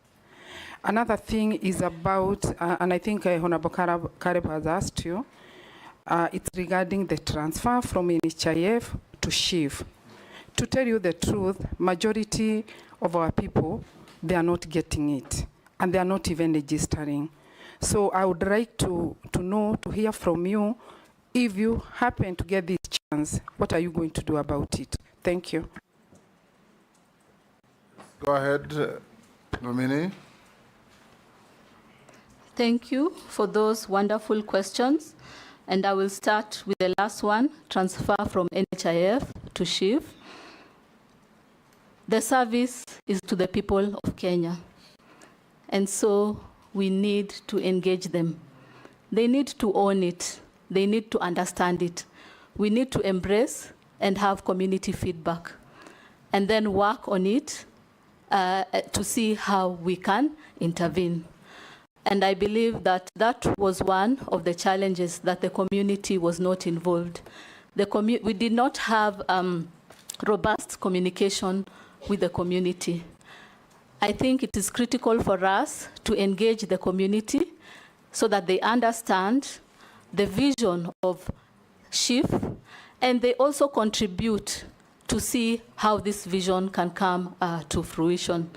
Another thing is about, and I think Honorable Kareb has asked you, it's regarding the transfer from NHIF to SHIF. To tell you the truth, majority of our people, they are not getting it, and they are not even registering. So I would like to know, to hear from you, if you happen to get this chance, what are you going to do about it? Thank you. Go ahead, Nominee. Thank you for those wonderful questions. And I will start with the last one, transfer from NHIF to SHIF. The service is to the people of Kenya. And so we need to engage them. They need to own it. They need to understand it. We need to embrace and have community feedback, and then work on it to see how we can intervene. And I believe that that was one of the challenges, that the community was not involved. We did not have robust communication with the community. I think it is critical for us to engage the community so that they understand the vision of SHIF, and they also contribute to see how this vision can come to fruition.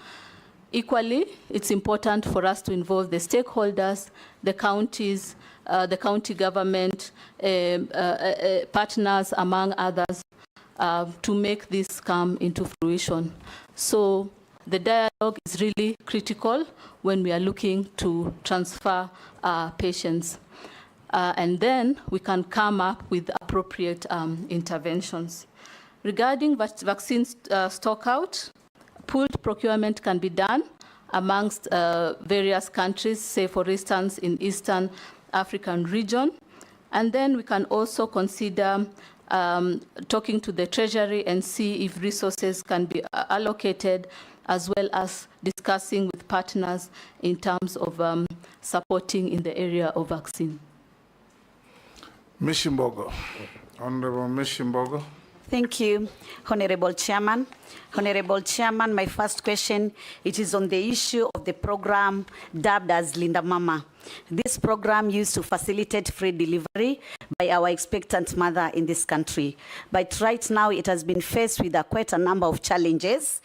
Equally, it's important for us to involve the stakeholders, the counties, the county government, partners, among others, to make this come into fruition. So the dialogue is really critical when we are looking to transfer patients. And then we can come up with appropriate interventions. Regarding vaccine stockout, pooled procurement can be done amongst various countries, say for instance in Eastern African region. And then we can also consider talking to the Treasury and see if resources can be allocated, as well as discussing with partners in terms of supporting in the area of vaccine. Mishimbogo. Honorable Mishimbogo. Thank you, Honorable Chairman. Honorable Chairman, my first question, it is on the issue of the program dubbed as Linda Mama. This program used to facilitate free delivery by our expectant mother in this country. But right now, it has been faced with quite a number of challenges,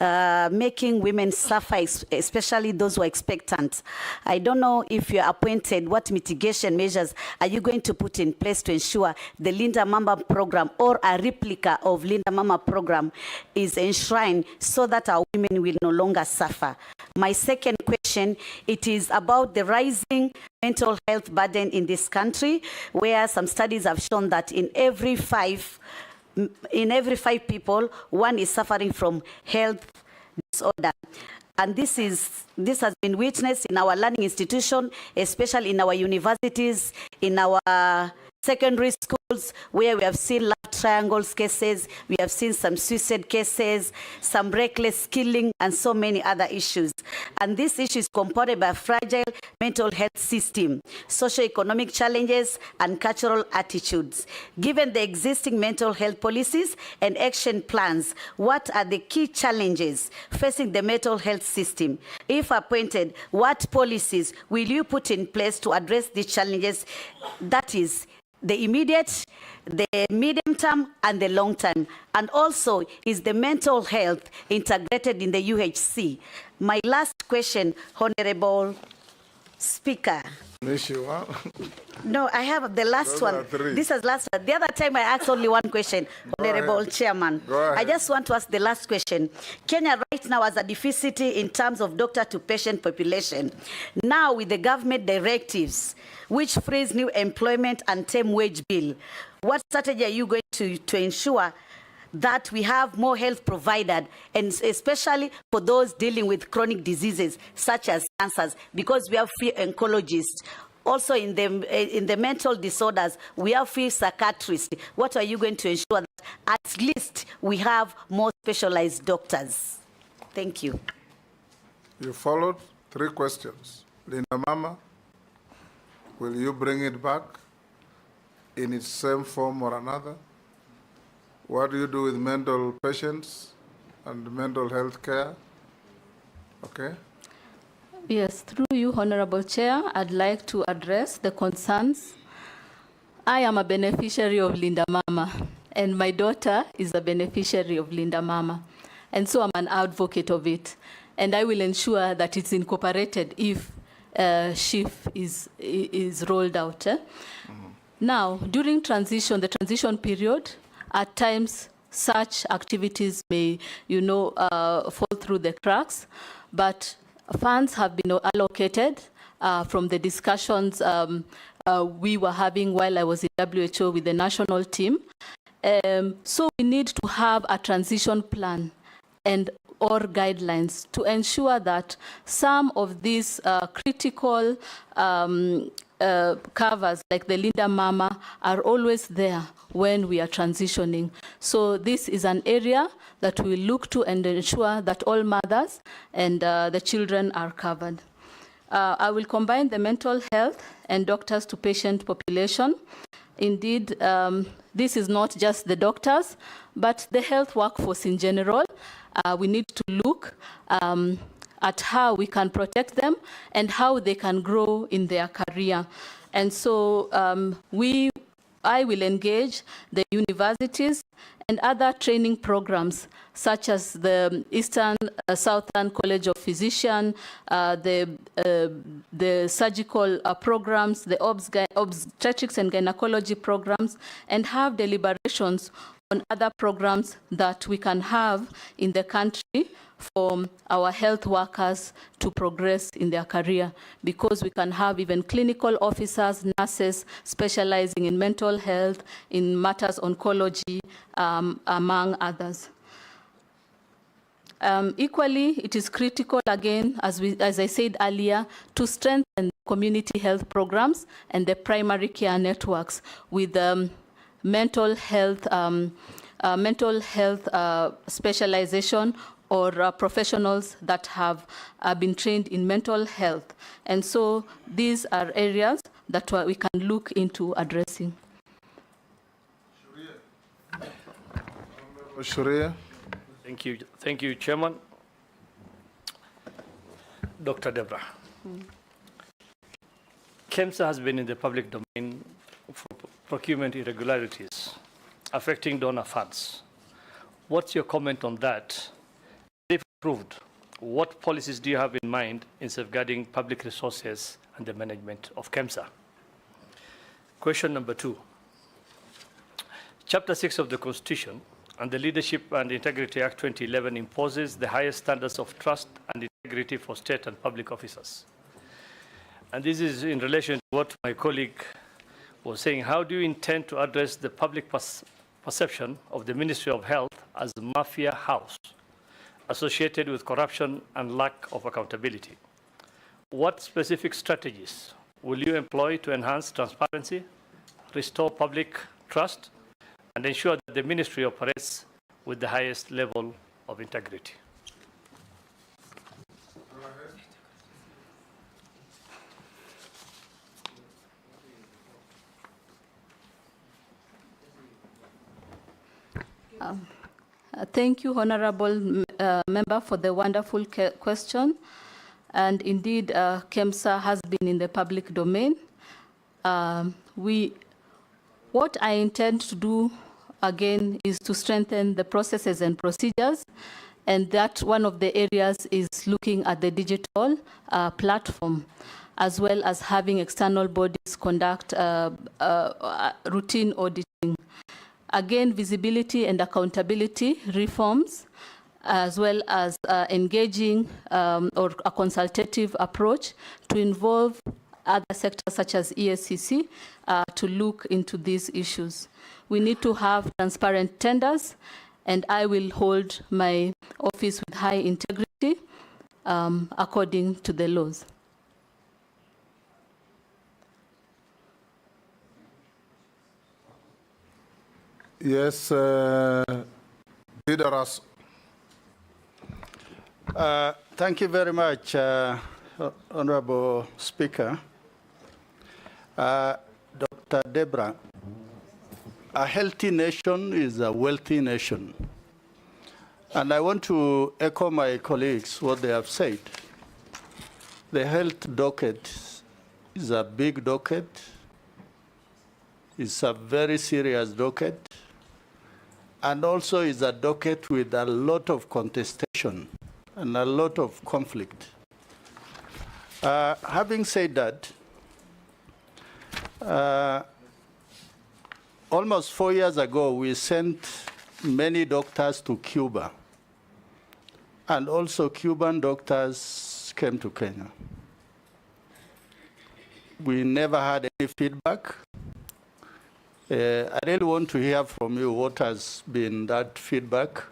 making women suffer, especially those who are expectant. I don't know if you're appointed, what mitigation measures are you going to put in place to ensure the Linda Mama program or a replica of Linda Mama program is enshrined so that our women will no longer suffer? My second question, it is about the rising mental health burden in this country, where some studies have shown that in every five people, one is suffering from health disorder. And this has been witnessed in our learning institution, especially in our universities, in our secondary schools, where we have seen love triangles cases, we have seen some suicide cases, some reckless killing, and so many other issues. And this issue is compounded by a fragile mental health system, socioeconomic challenges, and cultural attitudes. Given the existing mental health policies and action plans, what are the key challenges facing the mental health system? If appointed, what policies will you put in place to address these challenges? That is, the immediate, the medium term, and the long term. And also, is the mental health integrated in the UHC? My last question, Honorable Speaker. No, I have the last one. This is last one. The other time I asked only one question, Honorable Chairman. I just want to ask the last question. Kenya right now has a deficit in terms of doctor-to-patient population. Now with the government directives, which frees new employment and term wage bill, what strategy are you going to ensure that we have more health provided, and especially for those dealing with chronic diseases such as cancers, because we have few oncologists. Also in the mental disorders, we have few psychiatrists. What are you going to ensure that at least we have more specialized doctors? Thank you. You followed 3 questions. Linda Mama, will you bring it back in its same form or another? What do you do with mental patients and mental health care? Okay. Yes, through you, Honorable Chair, I'd like to address the concerns. I am a beneficiary of Linda Mama, and my daughter is a beneficiary of Linda Mama. And so I'm an advocate of it. And I will ensure that it's incorporated if SHIF is rolled out. Now, during the transition period, at times such activities may, fall through the cracks, but funds have been allocated from the discussions we were having while I was in WHO with the national team. So we need to have a transition plan or guidelines to ensure that some of these critical covers, like the Linda Mama, are always there when we are transitioning. So this is an area that we look to and ensure that all mothers and the children are covered. I will combine the mental health and doctors to patient population. Indeed, this is not just the doctors, but the health workforce in general. We need to look at how we can protect them and how they can grow in their career. And so I will engage the universities and other training programs, such as the Eastern Southern College of Physicians, the surgical programs, the obstetrics and gynecology programs, and have deliberations on other programs that we can have in the country for our health workers to progress in their career, because we can have even clinical officers, nurses specializing in mental health, in matters oncology, among others. Equally, it is critical, again, as I said earlier, to strengthen community health programs and the primary care networks with mental health specialization or professionals that have been trained in mental health. And so these are areas that we can look into addressing. Sharia. Thank you, Chairman. Dr. Deborah. KEMSA has been in the public domain for procurement irregularities affecting donor funds. What's your comment on that? If approved, what policies do you have in mind in safeguarding public resources and the management of KEMSA? Question number 2. Chapter 6 of the Constitution and the Leadership and Integrity Act 2011 imposes the highest standards of trust and integrity for state and public officers. And this is in relation to what my colleague was saying. How do you intend to address the public perception of the Ministry of Health as a mafia house associated with corruption and lack of accountability? What specific strategies will you employ to enhance transparency, restore public trust, and ensure that the ministry operates with the highest level of integrity? Thank you, Honorable Member, for the wonderful question. And indeed, KEMSA has been in the public domain. What I intend to do, again, is to strengthen the processes and procedures, and that one of the areas is looking at the digital platform, as well as having external bodies conduct routine auditing. Again, visibility and accountability reforms, as well as engaging or a consultative approach to involve other sectors such as ESCC to look into these issues. We need to have transparent tenders, and I will hold my office with high integrity according to the laws. Yes, Barasa. Thank you very much, Honorable Speaker. Dr. Deborah, a healthy nation is a wealthy nation. And I want to echo my colleagues what they have said. The health docket is a big docket. It's a very serious docket. And also is a docket with a lot of contestation and a lot of conflict. Having said that, almost 4 years ago, we sent many doctors to Cuba. And also Cuban doctors came to Kenya. We never had any feedback. I really want to hear from you what has been that feedback,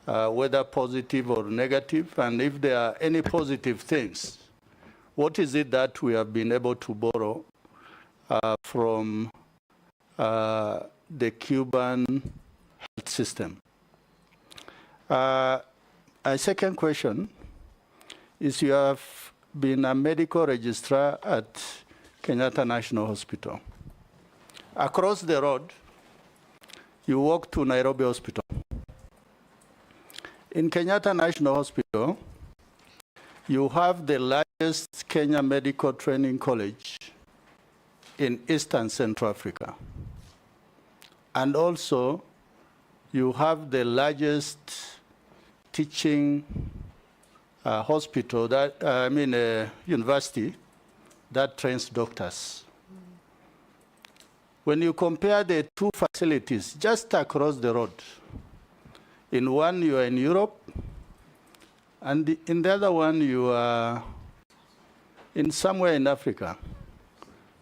whether positive or negative, and if there are any positive things, what is it that we have been able to borrow from the Cuban health system? A second question is, you have been a medical registrar at Kenyatta National Hospital. Across the road, you walk to Nairobi Hospital. In Kenyatta National Hospital, you have the largest Kenya Medical Training College in Eastern Central Africa. And also, you have the largest teaching hospital, university that trains doctors. When you compare the two facilities just across the road, in one you are in Europe, and in the other one you are in somewhere in Africa,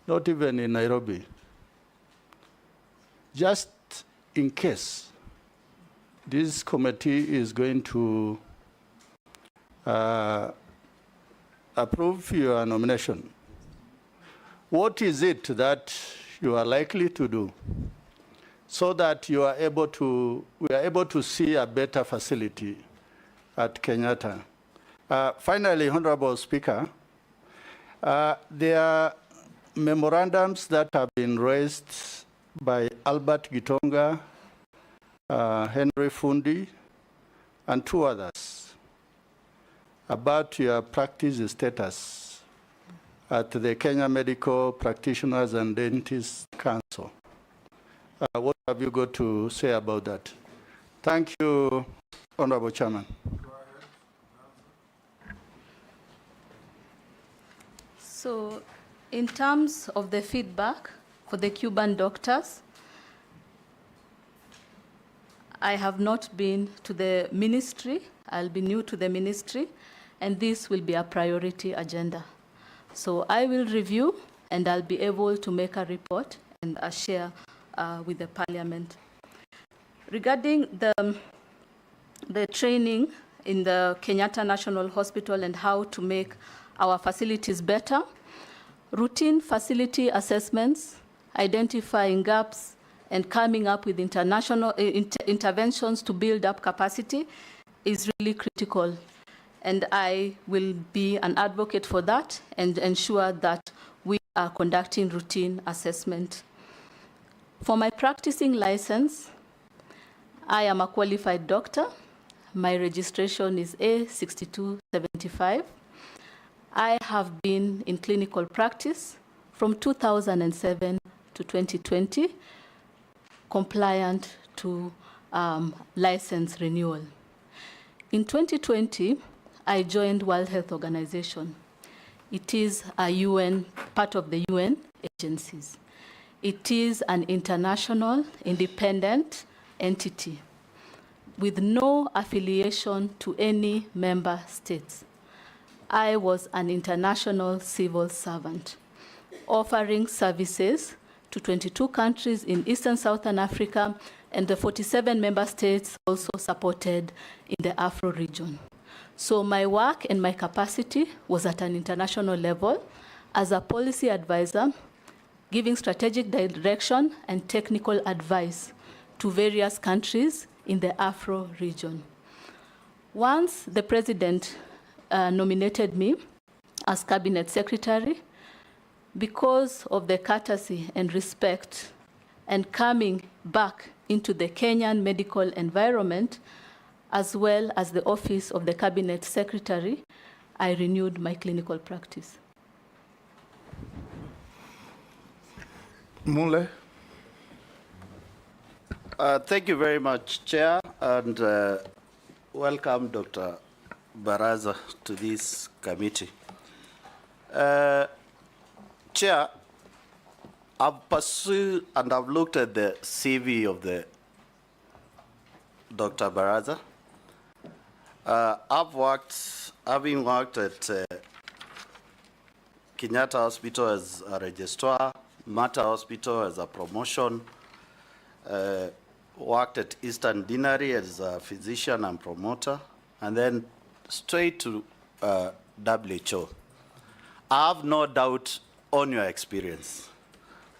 not even in Nairobi. Just in case this committee is going to approve your nomination, what is it that you are likely to do so that we are able to see a better facility at Kenyatta? Finally, Honorable Speaker, there are memorandums that have been raised by Albert Gitonga Henry Fundi, and 2 others about your practice status at the Kenya Medical Practitioners and Dentists Council. What have you got to say about that? Thank you, Honorable Chairman. So, in terms of the feedback for the Cuban doctors, I have not been to the ministry. I'll be new to the ministry, and this will be a priority agenda. So I will review, and I'll be able to make a report and share with the Parliament. Regarding the training in the Kenyatta National Hospital and how to make our facilities better, routine facility assessments, identifying gaps, and coming up with international interventions to build up capacity is really critical. And I will be an advocate for that and ensure that we are conducting routine assessment. For my practicing license, I am a qualified doctor. My registration is A6275. I have been in clinical practice from 2007 to 2020, compliant to license renewal. In 2020, I joined World Health Organization. It is a UN, part of the UN agencies. It is an international, independent entity with no affiliation to any member states. I was an international civil servant, offering services to 22 countries in Eastern Southern Africa, and the 47 member states also supported in the Afro region. So my work and my capacity was at an international level as a policy advisor, giving strategic direction and technical advice to various countries in the Afro region. Once the president nominated me as cabinet secretary, because of the courtesy and respect and coming back into the Kenyan medical environment, as well as the office of the cabinet secretary, I renewed my clinical practice. Mule. Thank you very much, Chair, and welcome, Dr. Barasa, to this committee. Chair, I've pursued and I've looked at the CV of the Dr. Barasa. Having worked at Kenyatta Hospital as a registrar, Mata Hospital as a promotion, worked at Eastern Deanery as a physician and promoter, and then straight to WHO. I have no doubt on your experience,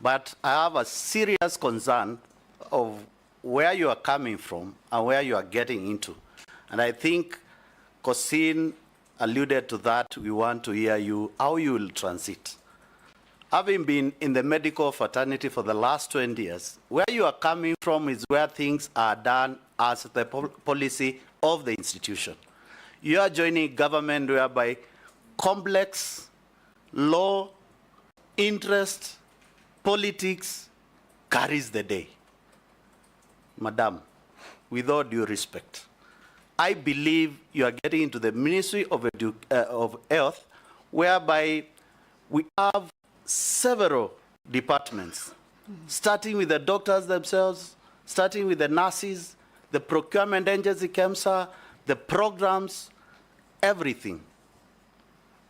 but I have a serious concern of where you are coming from and where you are getting into. And I think Cosin alluded to that. We want to hear you, how you will transit. Having been in the medical fraternity for the last 20 years, where you are coming from is where things are done as the policy of the institution. You are joining government whereby complex law, interest, politics carries the day. Madam, with all due respect, I believe you are getting into the Ministry of Health, whereby we have several departments, starting with the doctors themselves, starting with the nurses, the procurement agency, KEMSA, the programs, everything.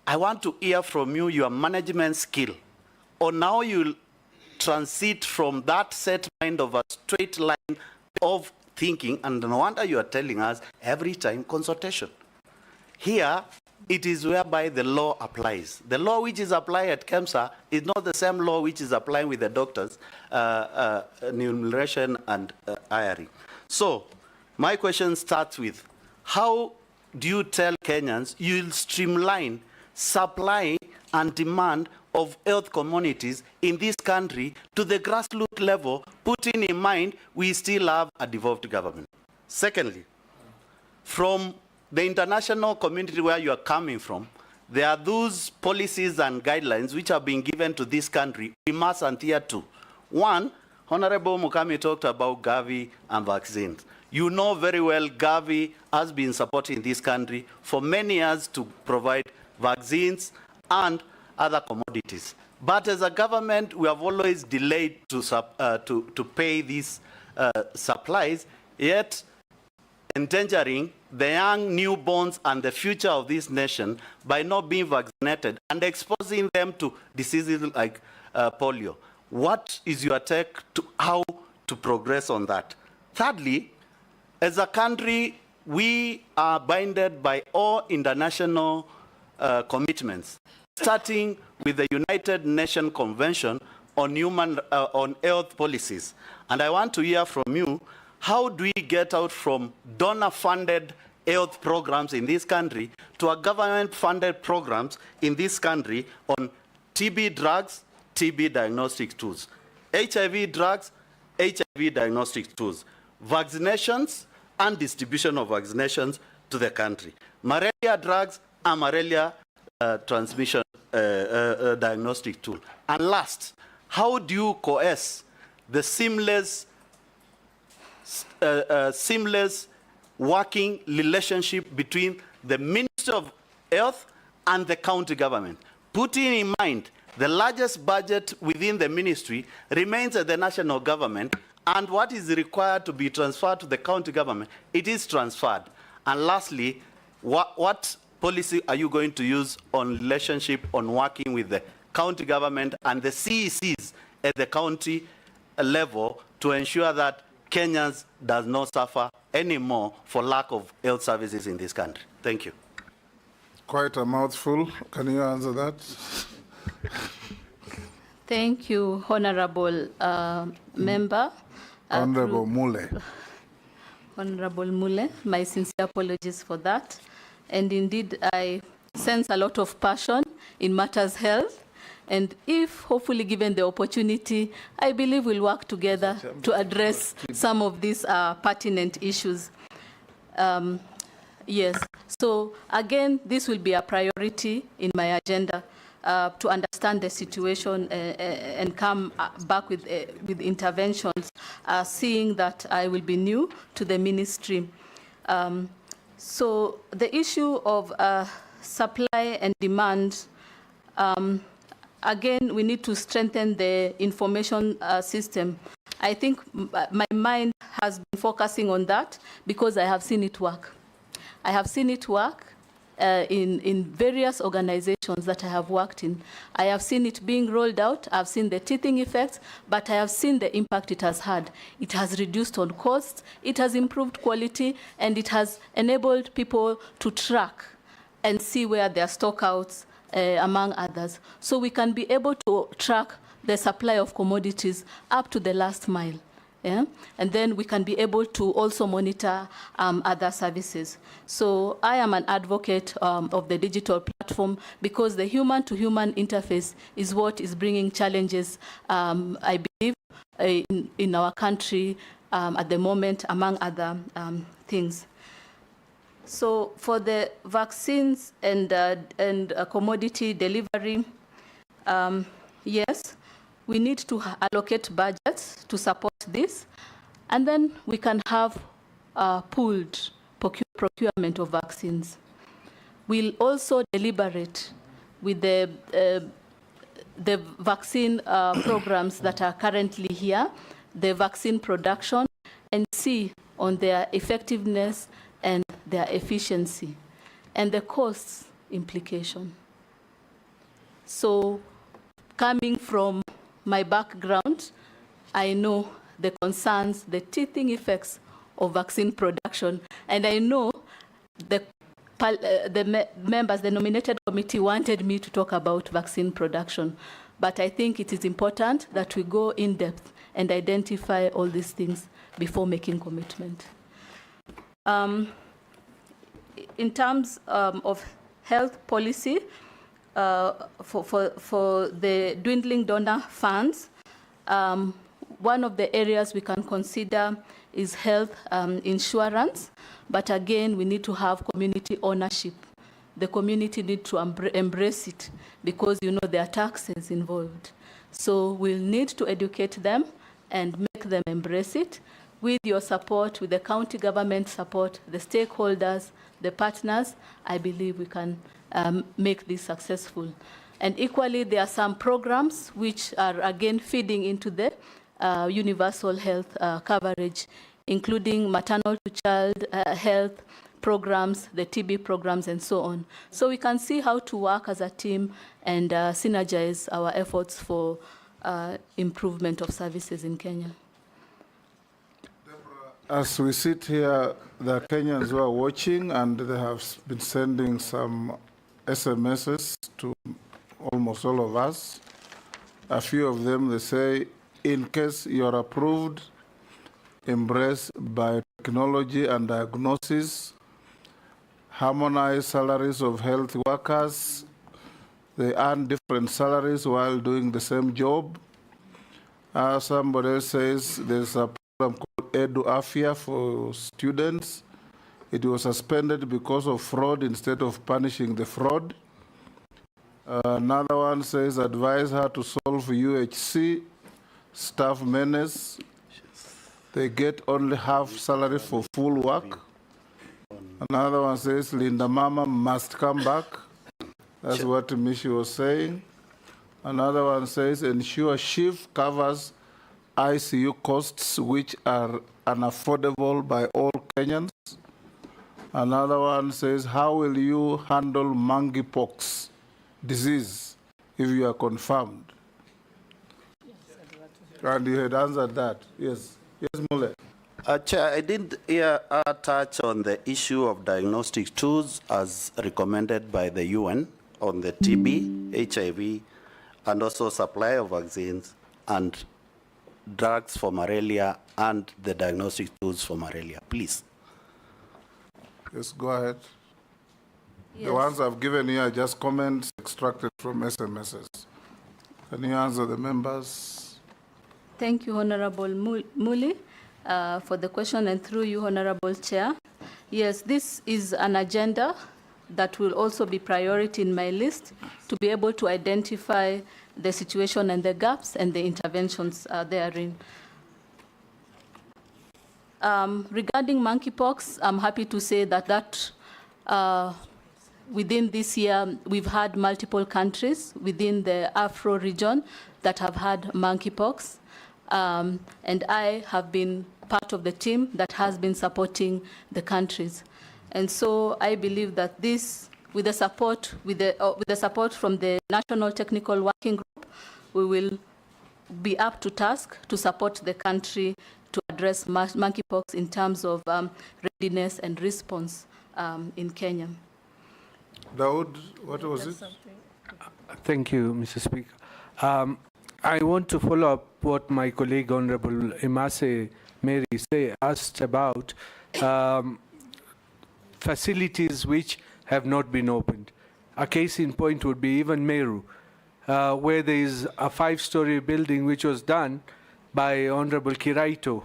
I want to hear from you your management skill, or now you'll transit from that set mind of a straight line of thinking, and no wonder you are telling us every time consultation. Here, it is whereby the law applies. The law which is applied at KEMSA is not the same law which is applying with the doctors, enumeration and hiring. So, my question starts with, how do you tell Kenyans you'll streamline supply and demand of health communities in this country to the grassroots level, putting in mind we still have a devolved government. Secondly, from the international community where you are coming from, there are those policies and guidelines which have been given to this country. We must adhere to. One, Honorable Mukami talked about Gavi and vaccines. You know very well Gavi has been supporting this country for many years to provide vaccines and other commodities. But as a government, we have always delayed to pay these supplies, yet endangering the young newborns and the future of this nation by not being vaccinated and exposing them to diseases like polio. What is your take to how to progress on that? Thirdly, as a country, we are binded by all international commitments, starting with the United Nations Convention on on health policies. And I want to hear from you, how do we get out from donor-funded health programs in this country to a government-funded programs in this country on TB drugs, TB diagnostic tools, HIV drugs, HIV diagnostic tools, vaccinations and distribution of vaccinations to the country, malaria drugs and malaria transmission diagnostic tool. And last, how do you coerce the seamless working relationship between the Ministry of Health and the county government, putting in mind the largest budget within the ministry remains at the national government, and what is required to be transferred to the county government, it is transferred. And lastly, what policy are you going to use on relationship on working with the county government and the CECs at the county level to ensure that Kenyans does not suffer anymore for lack of health services in this country? Thank you. Quite a mouthful. Can you answer that? Thank you, Honorable Member. Honorable Mule. Honorable Mule, my sincere apologies for that. And indeed, I sense a lot of passion in matters health. And if hopefully given the opportunity, I believe we'll work together to address some of these pertinent issues. Yes, so again, this will be a priority in my agenda to understand the situation and come back with interventions, seeing that I will be new to the ministry. So the issue of supply and demand, again, we need to strengthen the information system. I think my mind has been focusing on that because I have seen it work. I have seen it work in various organizations that I have worked in. I have seen it being rolled out. I've seen the teething effects, but I have seen the impact it has had. It has reduced on costs, it has improved quality, and it has enabled people to track and see where their stockouts, among others. So we can be able to track the supply of commodities up to the last mile. Yeah? And then we can be able to also monitor other services. So I am an advocate of the digital platform because the human-to-human interface is what is bringing challenges, I believe, in our country at the moment, among other things. So for the vaccines and commodity delivery, yes, we need to allocate budgets to support this, and then we can have pooled procurement of vaccines. We'll also deliberate with the vaccine programs that are currently here, the vaccine production, and see on their effectiveness and their efficiency, and the costs implication. So coming from my background, I know the concerns, the teething effects of vaccine production, and I know the members, the nominated committee wanted me to talk about vaccine production, but I think it is important that we go in depth and identify all these things before making commitment. In terms of health policy, for the dwindling donor funds, one of the areas we can consider is health insurance. But again, we need to have community ownership. The community need to embrace it because, you know, there are taxes involved. So we'll need to educate them and make them embrace it. With your support, with the county government support, the stakeholders, the partners, I believe we can make this successful. And equally, there are some programs which are again feeding into the universal health coverage, including maternal to child health programs, the TB programs, and so on. So we can see how to work as a team and synergize our efforts for improvement of services in Kenya. As we sit here, the Kenyans who are watching, and they have been sending some SMSs to almost all of us. A few of them, they say, in case you're approved, embrace biotechnology and diagnosis, harmonize salaries of health workers. They earn different salaries while doing the same job. Somebody else says there's a program called Edu Afia for students. It was suspended because of fraud instead of punishing the fraud. Another one says advise her to solve UHC staff menace. They get only half salary for full work. Another one says Linda Mama must come back. That's what Mishi was saying. Another one says ensure SHIF covers ICU costs which are unaffordable by all Kenyans. Another one says, how will you handle monkeypox disease if you are confirmed? And you had answered that. Yes. Yes, Mule. Chair, I didn't hear her touch on the issue of diagnostic tools as recommended by the UN on the TB, HIV, and also supply of vaccines and drugs for malaria and the diagnostic tools for malaria. Please. Yes, go ahead. Yes. The ones I've given you are just comments extracted from SMSs. Can you answer the members? Thank you, Honorable Muli, for the question, and through you, Honorable Chair. Yes, this is an agenda that will also be priority in my list to be able to identify the situation and the gaps and the interventions therein. Regarding monkeypox, I'm happy to say that within this year, we've had multiple countries within the Afro region that have had monkeypox. And I have been part of the team that has been supporting the countries. And so I believe that this, with the support from the National Technical Working Group, we will be up to task to support the country to address monkeypox in terms of readiness and response in Kenya. Daud, what was it? Thank you, Mr. Speaker. I want to follow up what my colleague, Honorable Imase Mary, asked about facilities which have not been opened. A case in point would be even Meru, where there is a 5-story building which was done by Honorable Kiraito.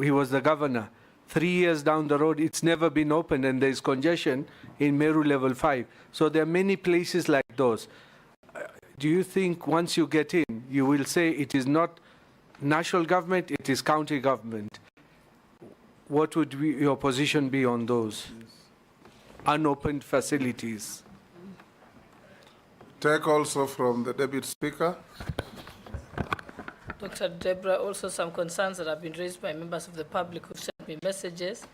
He was the governor. 3 years down the road, it's never been opened, and there's congestion in Meru level 5. So there are many places like those. Do you think once you get in, you will say it is not national government, it is county government? What would your position be on those unopened facilities? Take also from the Deputy Speaker. Dr. Deborah, also some concerns that have been raised by members of the public who sent me messages.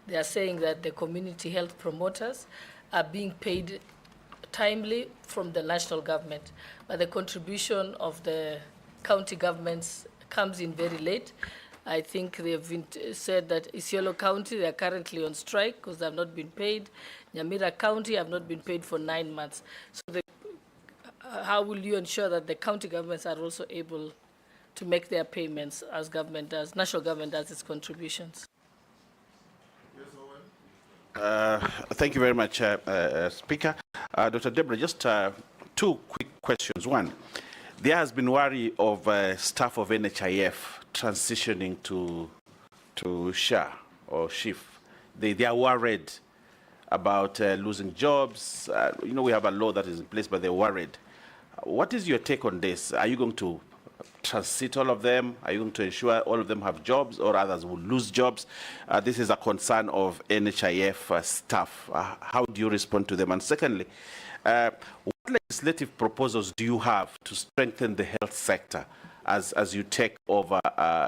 They are saying that the community health promoters are being paid timely from the national government, but the contribution of the county governments comes in very late. I think they've been said that Isiolo County, they are currently on strike because they have not been paid. Nyamira County have not been paid for 9 months. So how will you ensure that the county governments are also able to make their payments as government does, national government does its contributions? Thank you very much, Speaker. Dr. Deborah, just two quick questions. One, there has been worry of staff of NHIF transitioning to SHA or SHIF. They are worried about losing jobs. You know, we have a law that is in place, but they're worried. What is your take on this? Are you going to transit all of them? Are you going to ensure all of them have jobs, or others will lose jobs? This is a concern of NHIF staff. How do you respond to them? And secondly, what legislative proposals do you have to strengthen the health sector as you take over,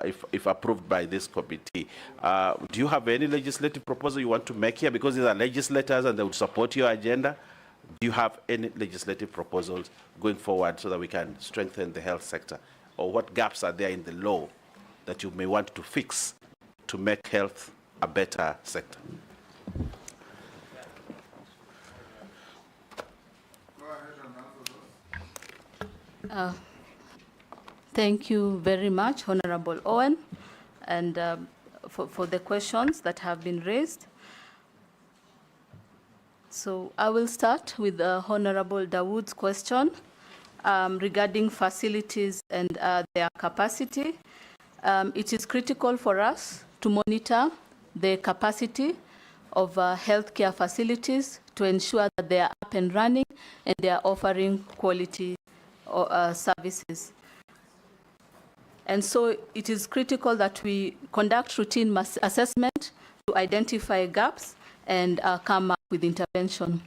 if approved by this committee? Do you have any legislative proposal you want to make here? Because these are legislators and they would support your agenda. Do you have any legislative proposals going forward so that we can strengthen the health sector? Or what gaps are there in the law that you may want to fix to make health a better sector? Thank you very much, Honorable Owen, and for the questions that have been raised. So I will start with Honorable Dawood's question regarding facilities and their capacity. It is critical for us to monitor the capacity of healthcare facilities to ensure that they are up and running and they are offering quality services. And so it is critical that we conduct routine assessment to identify gaps and come up with intervention.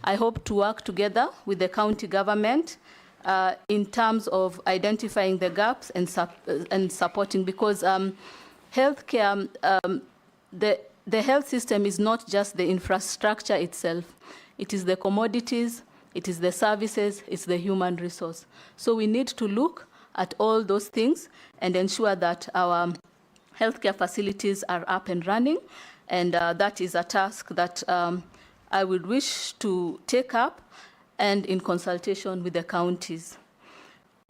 I hope to work together with the county government in terms of identifying the gaps and supporting, because healthcare, the health system is not just the infrastructure itself. It is the commodities, it is the services, it's the human resource. So we need to look at all those things and ensure that our healthcare facilities are up and running. And that is a task that I would wish to take up, and in consultation with the counties.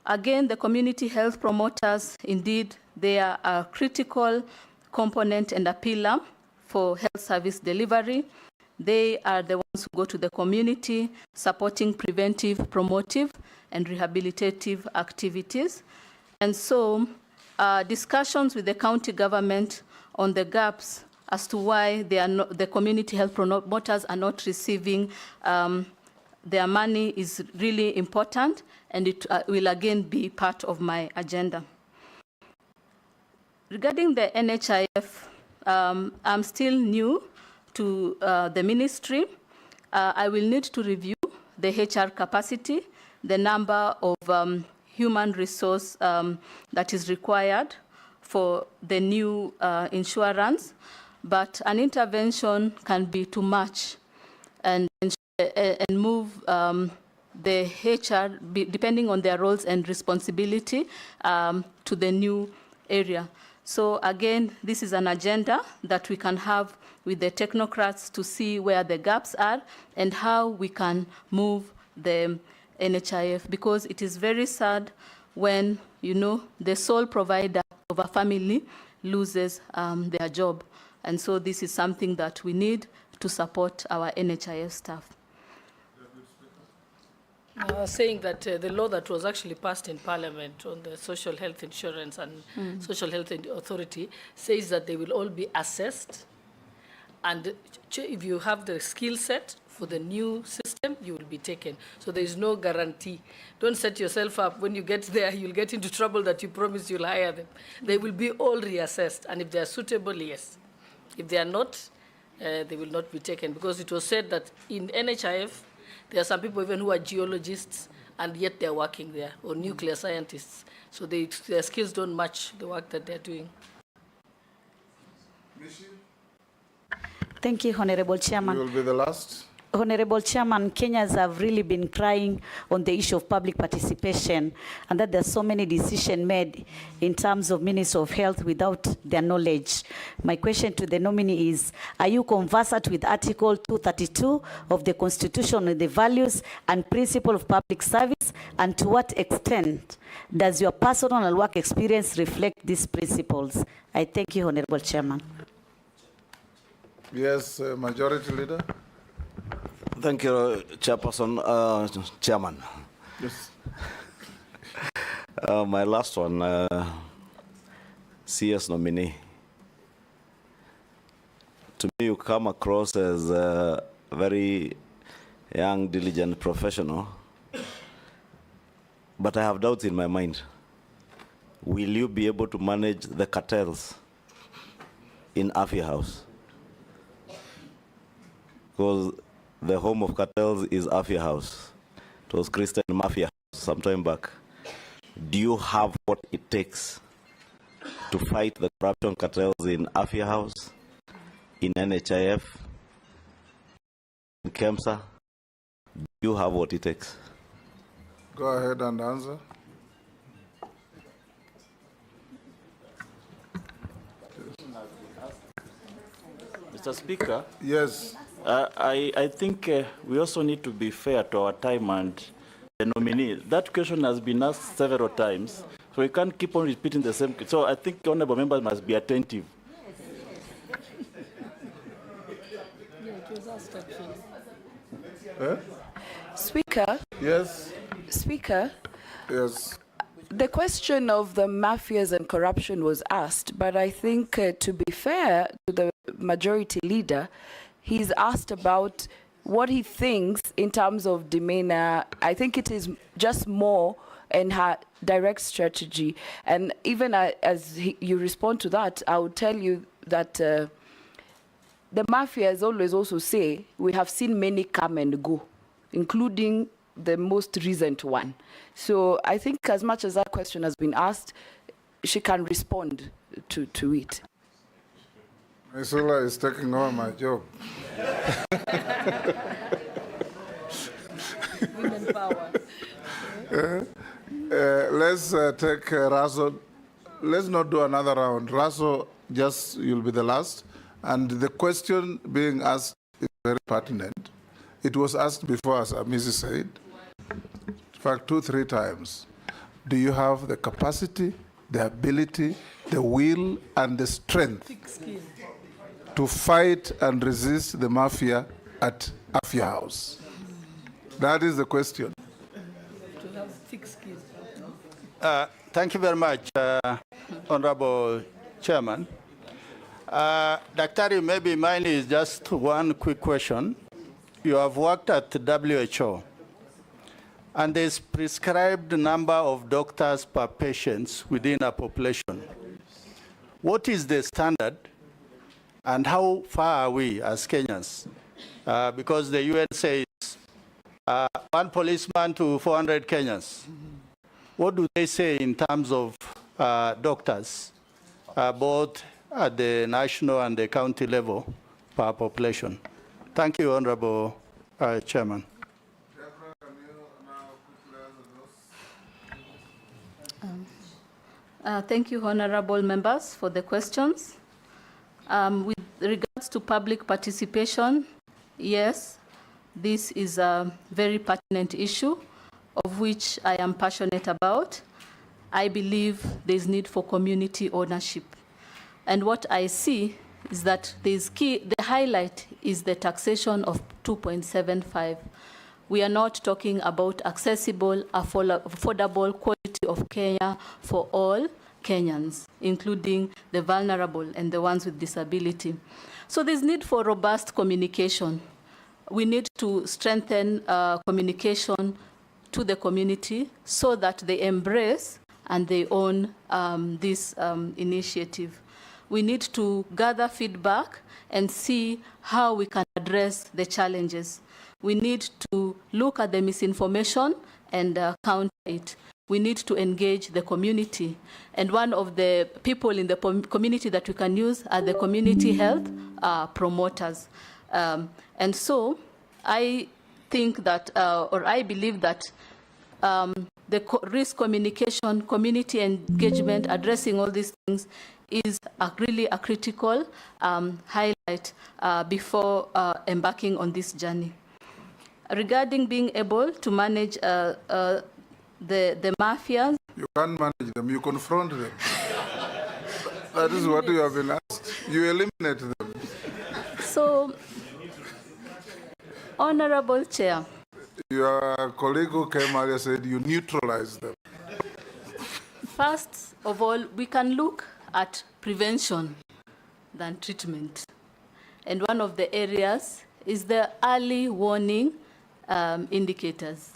Again, the community health promoters, indeed, they are a critical component and a pillar for health service delivery. They are the ones who go to the community, supporting preventive, promotive, and rehabilitative activities. And so discussions with the county government on the gaps as to why they are not, the community health promoters are not receiving their money is really important, and it will again be part of my agenda. Regarding the NHIF, I'm still new to the ministry. I will need to review the HR capacity, the number of human resource that is required for the new insurance, but an intervention can be too much and move the HR, depending on their roles and responsibility, to the new area. So again, this is an agenda that we can have with the technocrats to see where the gaps are and how we can move the NHIF, because it is very sad when, you know, the sole provider of a family loses their job. And so this is something that we need to support our NHIF staff. Saying that the law that was actually passed in Parliament on the social health insurance and social health authority says that they will all be assessed, and if you have the skill set for the new system, you will be taken. So there is no guarantee. Don't set yourself up. When you get there, you'll get into trouble that you promise you'll hire them. They will be all reassessed, and if they are suitable, yes. If they are not, they will not be taken, because it was said that in NHIF, there are some people even who are geologists, and yet they're working there, or nuclear scientists. So their skills don't match the work that they're doing. Thank you, Honorable Chairman. You will be the last. Honorable Chairman, Kenyans have really been crying on the issue of public participation, and that there's so many decisions made in terms of Ministry of Health without their knowledge. My question to the nominee is, are you conversant with Article 232 of the Constitution on the values and principle of public service, and to what extent does your personal and work experience reflect these principles? I thank you, Honorable Chairman. Yes, Majority Leader. Thank you, Chairperson, Chairman. Yes. My last one, CS nominee. To me, you come across as a very young, diligent professional, but I have doubts in my mind. Will you be able to manage the cartels in Afia House? Because the home of cartels is Afia House. It was Christian Mafia House some time back. Do you have what it takes to fight the corruption cartels in Afia House, in NHIF, in KEMSA? Do you have what it takes? Go ahead and answer. Mr. Speaker. Yes. I think we also need to be fair to our time and the nominee. That question has been asked several times, so we can't keep on repeating the same. So I think honorable members must be attentive. Speaker? Yes. Speaker? Yes. The question of the mafias and corruption was asked, but I think to be fair to the majority leader, he's asked about what he thinks in terms of demeanor. I think it is just more in her direct strategy. And even as you respond to that, I would tell you that the mafias always also say, we have seen many come and go, including the most recent one. So I think as much as that question has been asked, she can respond to it. Isula is taking over my job. Women power. Let's take Raso. Let's not do another round. Raso, you'll be the last. And the question being asked is very pertinent. It was asked before, as Mrs. said, in fact, 2-3 times. Do you have the capacity, the ability, the will, and the strength to fight and resist the mafia at Afia House? That is the question. To have thick skin. Thank you very much, Honorable Chairman. Dr. maybe mine is just one quick question. You have worked at WHO, and there's prescribed number of doctors per patient within a population. What is the standard, and how far are we as Kenyans? Because the UN says 1 policeman to 400 Kenyans. What do they say in terms of doctors, both at the national and the county level per population? Thank you, Honorable Chairman. Deborah, can you now quickly answer those? Thank you, honorable members, for the questions. With regards to public participation, yes, this is a very pertinent issue of which I am passionate about. I believe there's need for community ownership. And what I see is that the highlight is the taxation of 2.75. We are not talking about accessible, affordable quality of Kenya for all Kenyans, including the vulnerable and the ones with disability. So there's need for robust communication. We need to strengthen communication to the community so that they embrace and they own this initiative. We need to gather feedback and see how we can address the challenges. We need to look at the misinformation and counter it. We need to engage the community. And one of the people in the community that we can use are the community health promoters. And so I think that, or I believe that the risk communication, community engagement, addressing all these things is really a critical highlight before embarking on this journey. Regarding being able to manage the mafias. You can't manage them, you confront them. That is what you have been asked. You eliminate them. So, Honorable Chair. Your colleague who came earlier said you neutralize them. First of all, we can look at prevention than treatment. And one of the areas is the early warning indicators.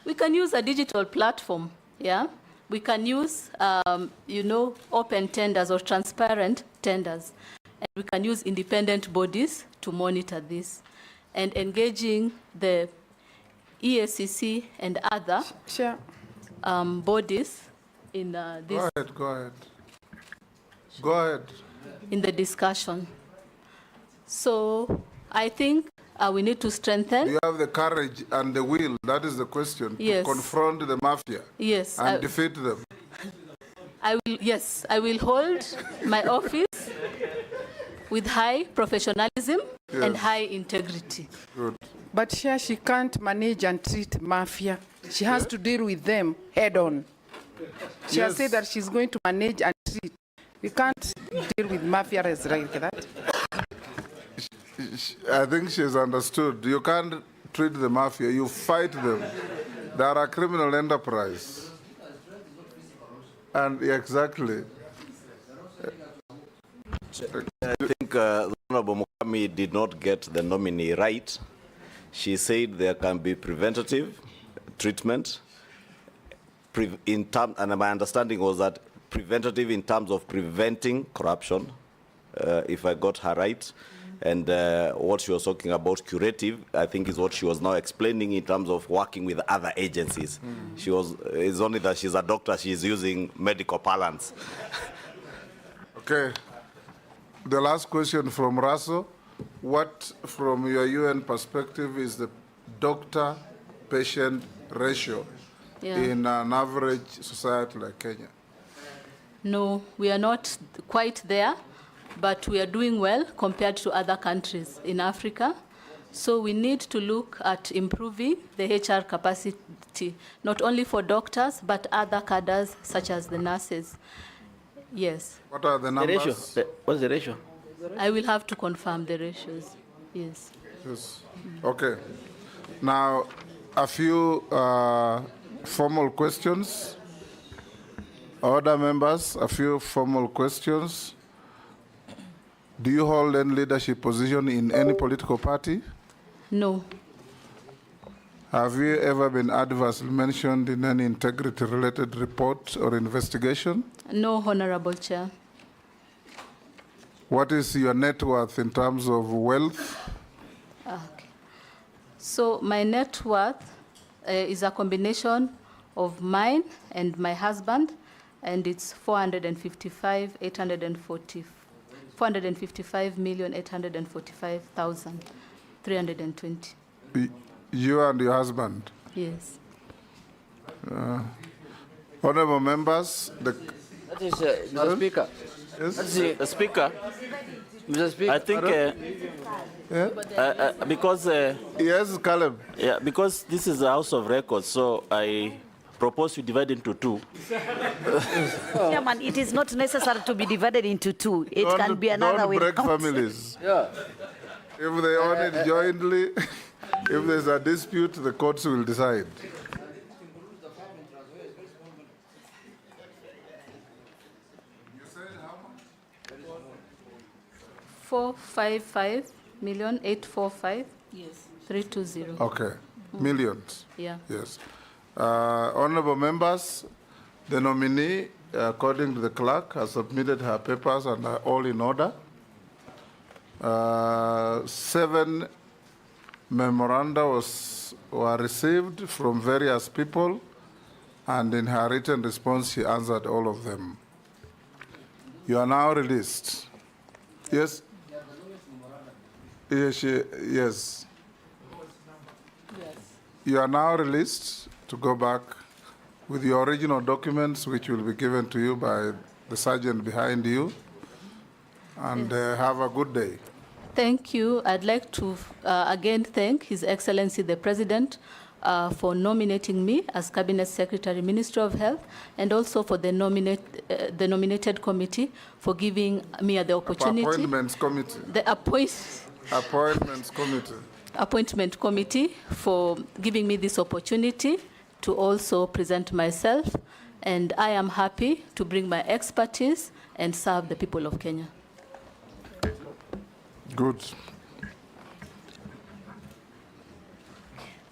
We can use a digital platform, yeah? We can use, open tenders or transparent tenders. And we can use independent bodies to monitor this. And engaging the EACC and other bodies in this. Go ahead. In the discussion. So I think we need to strengthen. You have the courage and the will, that is the question, Yes. to confront the mafia and defeat them. I will hold my office with high professionalism and high integrity. Good. But here she can't manage and treat mafia. She has to deal with them head on. She has said that she's going to manage and treat. We can't deal with mafia as like that. I think she's understood. You can't treat the mafia, you fight them. They are a criminal enterprise. And exactly. I think Honorable Mukami did not get the nominee right. She said there can be preventative treatment, and my understanding was that preventative in terms of preventing corruption, if I got her right. And what she was talking about, curative, I think is what she was now explaining in terms of working with other agencies. It's only that she's a doctor, she's using medical parlance. Okay. The last question from Raso. What, from your UN perspective, is the doctor-patient ratio in an average society like Kenya? No, we are not quite there, but we are doing well compared to other countries in Africa. So we need to look at improving the HR capacity, not only for doctors, but other cadres such as the nurses. Yes. What are the numbers? The ratio. What's the ratio? I will have to confirm the ratios. Yes. Yes. Okay. Now, a few formal questions. Other members, a few formal questions. Do you hold any leadership position in any political party? No. Have you ever been adversely mentioned in any integrity-related report or investigation? No, Honorable Chair. What is your net worth in terms of wealth? Okay. So my net worth is a combination of mine and my husband, and it's 455,845,320. You and your husband? Yes. Honorable members, that is Mr. Speaker. Yes? That's the Speaker. Mr. Speaker. I think because yes, Caleb. Yeah, because this is a House of Records, so I propose to divide into two. Chairman, it is not necessary to be divided into two. It can be another way. Don't break families. Yeah. If they own it jointly, if there's a dispute, the courts will decide. $455,845,320. Okay, millions. Yeah. Yes. Honorable members, the nominee, according to the clerk, has submitted her papers and are all in order. 7 memoranda were received from various people, and in her written response, she answered all of them. You are now released. Yes? Yes. You are now released to go back with your original documents, which will be given to you by the sergeant behind you. And have a good day. Thank you. I'd like to again thank His Excellency the President for nominating me as Cabinet Secretary, Minister of Health, and also for the nominated committee for giving me the opportunity. Appointments committee. The Appointments committee. Appointment Committee for giving me this opportunity to also present myself, and I am happy to bring my expertise and serve the people of Kenya. Good.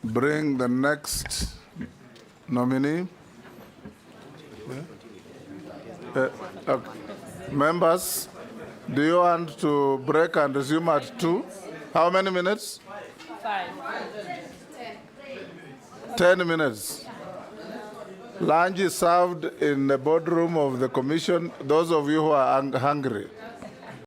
Bring the next nominee. Okay. Members, do you want to break and resume at 2? How many minutes? 5. 10 minutes. Lunch is served in the boardroom of the commission. Those of you who are hungry,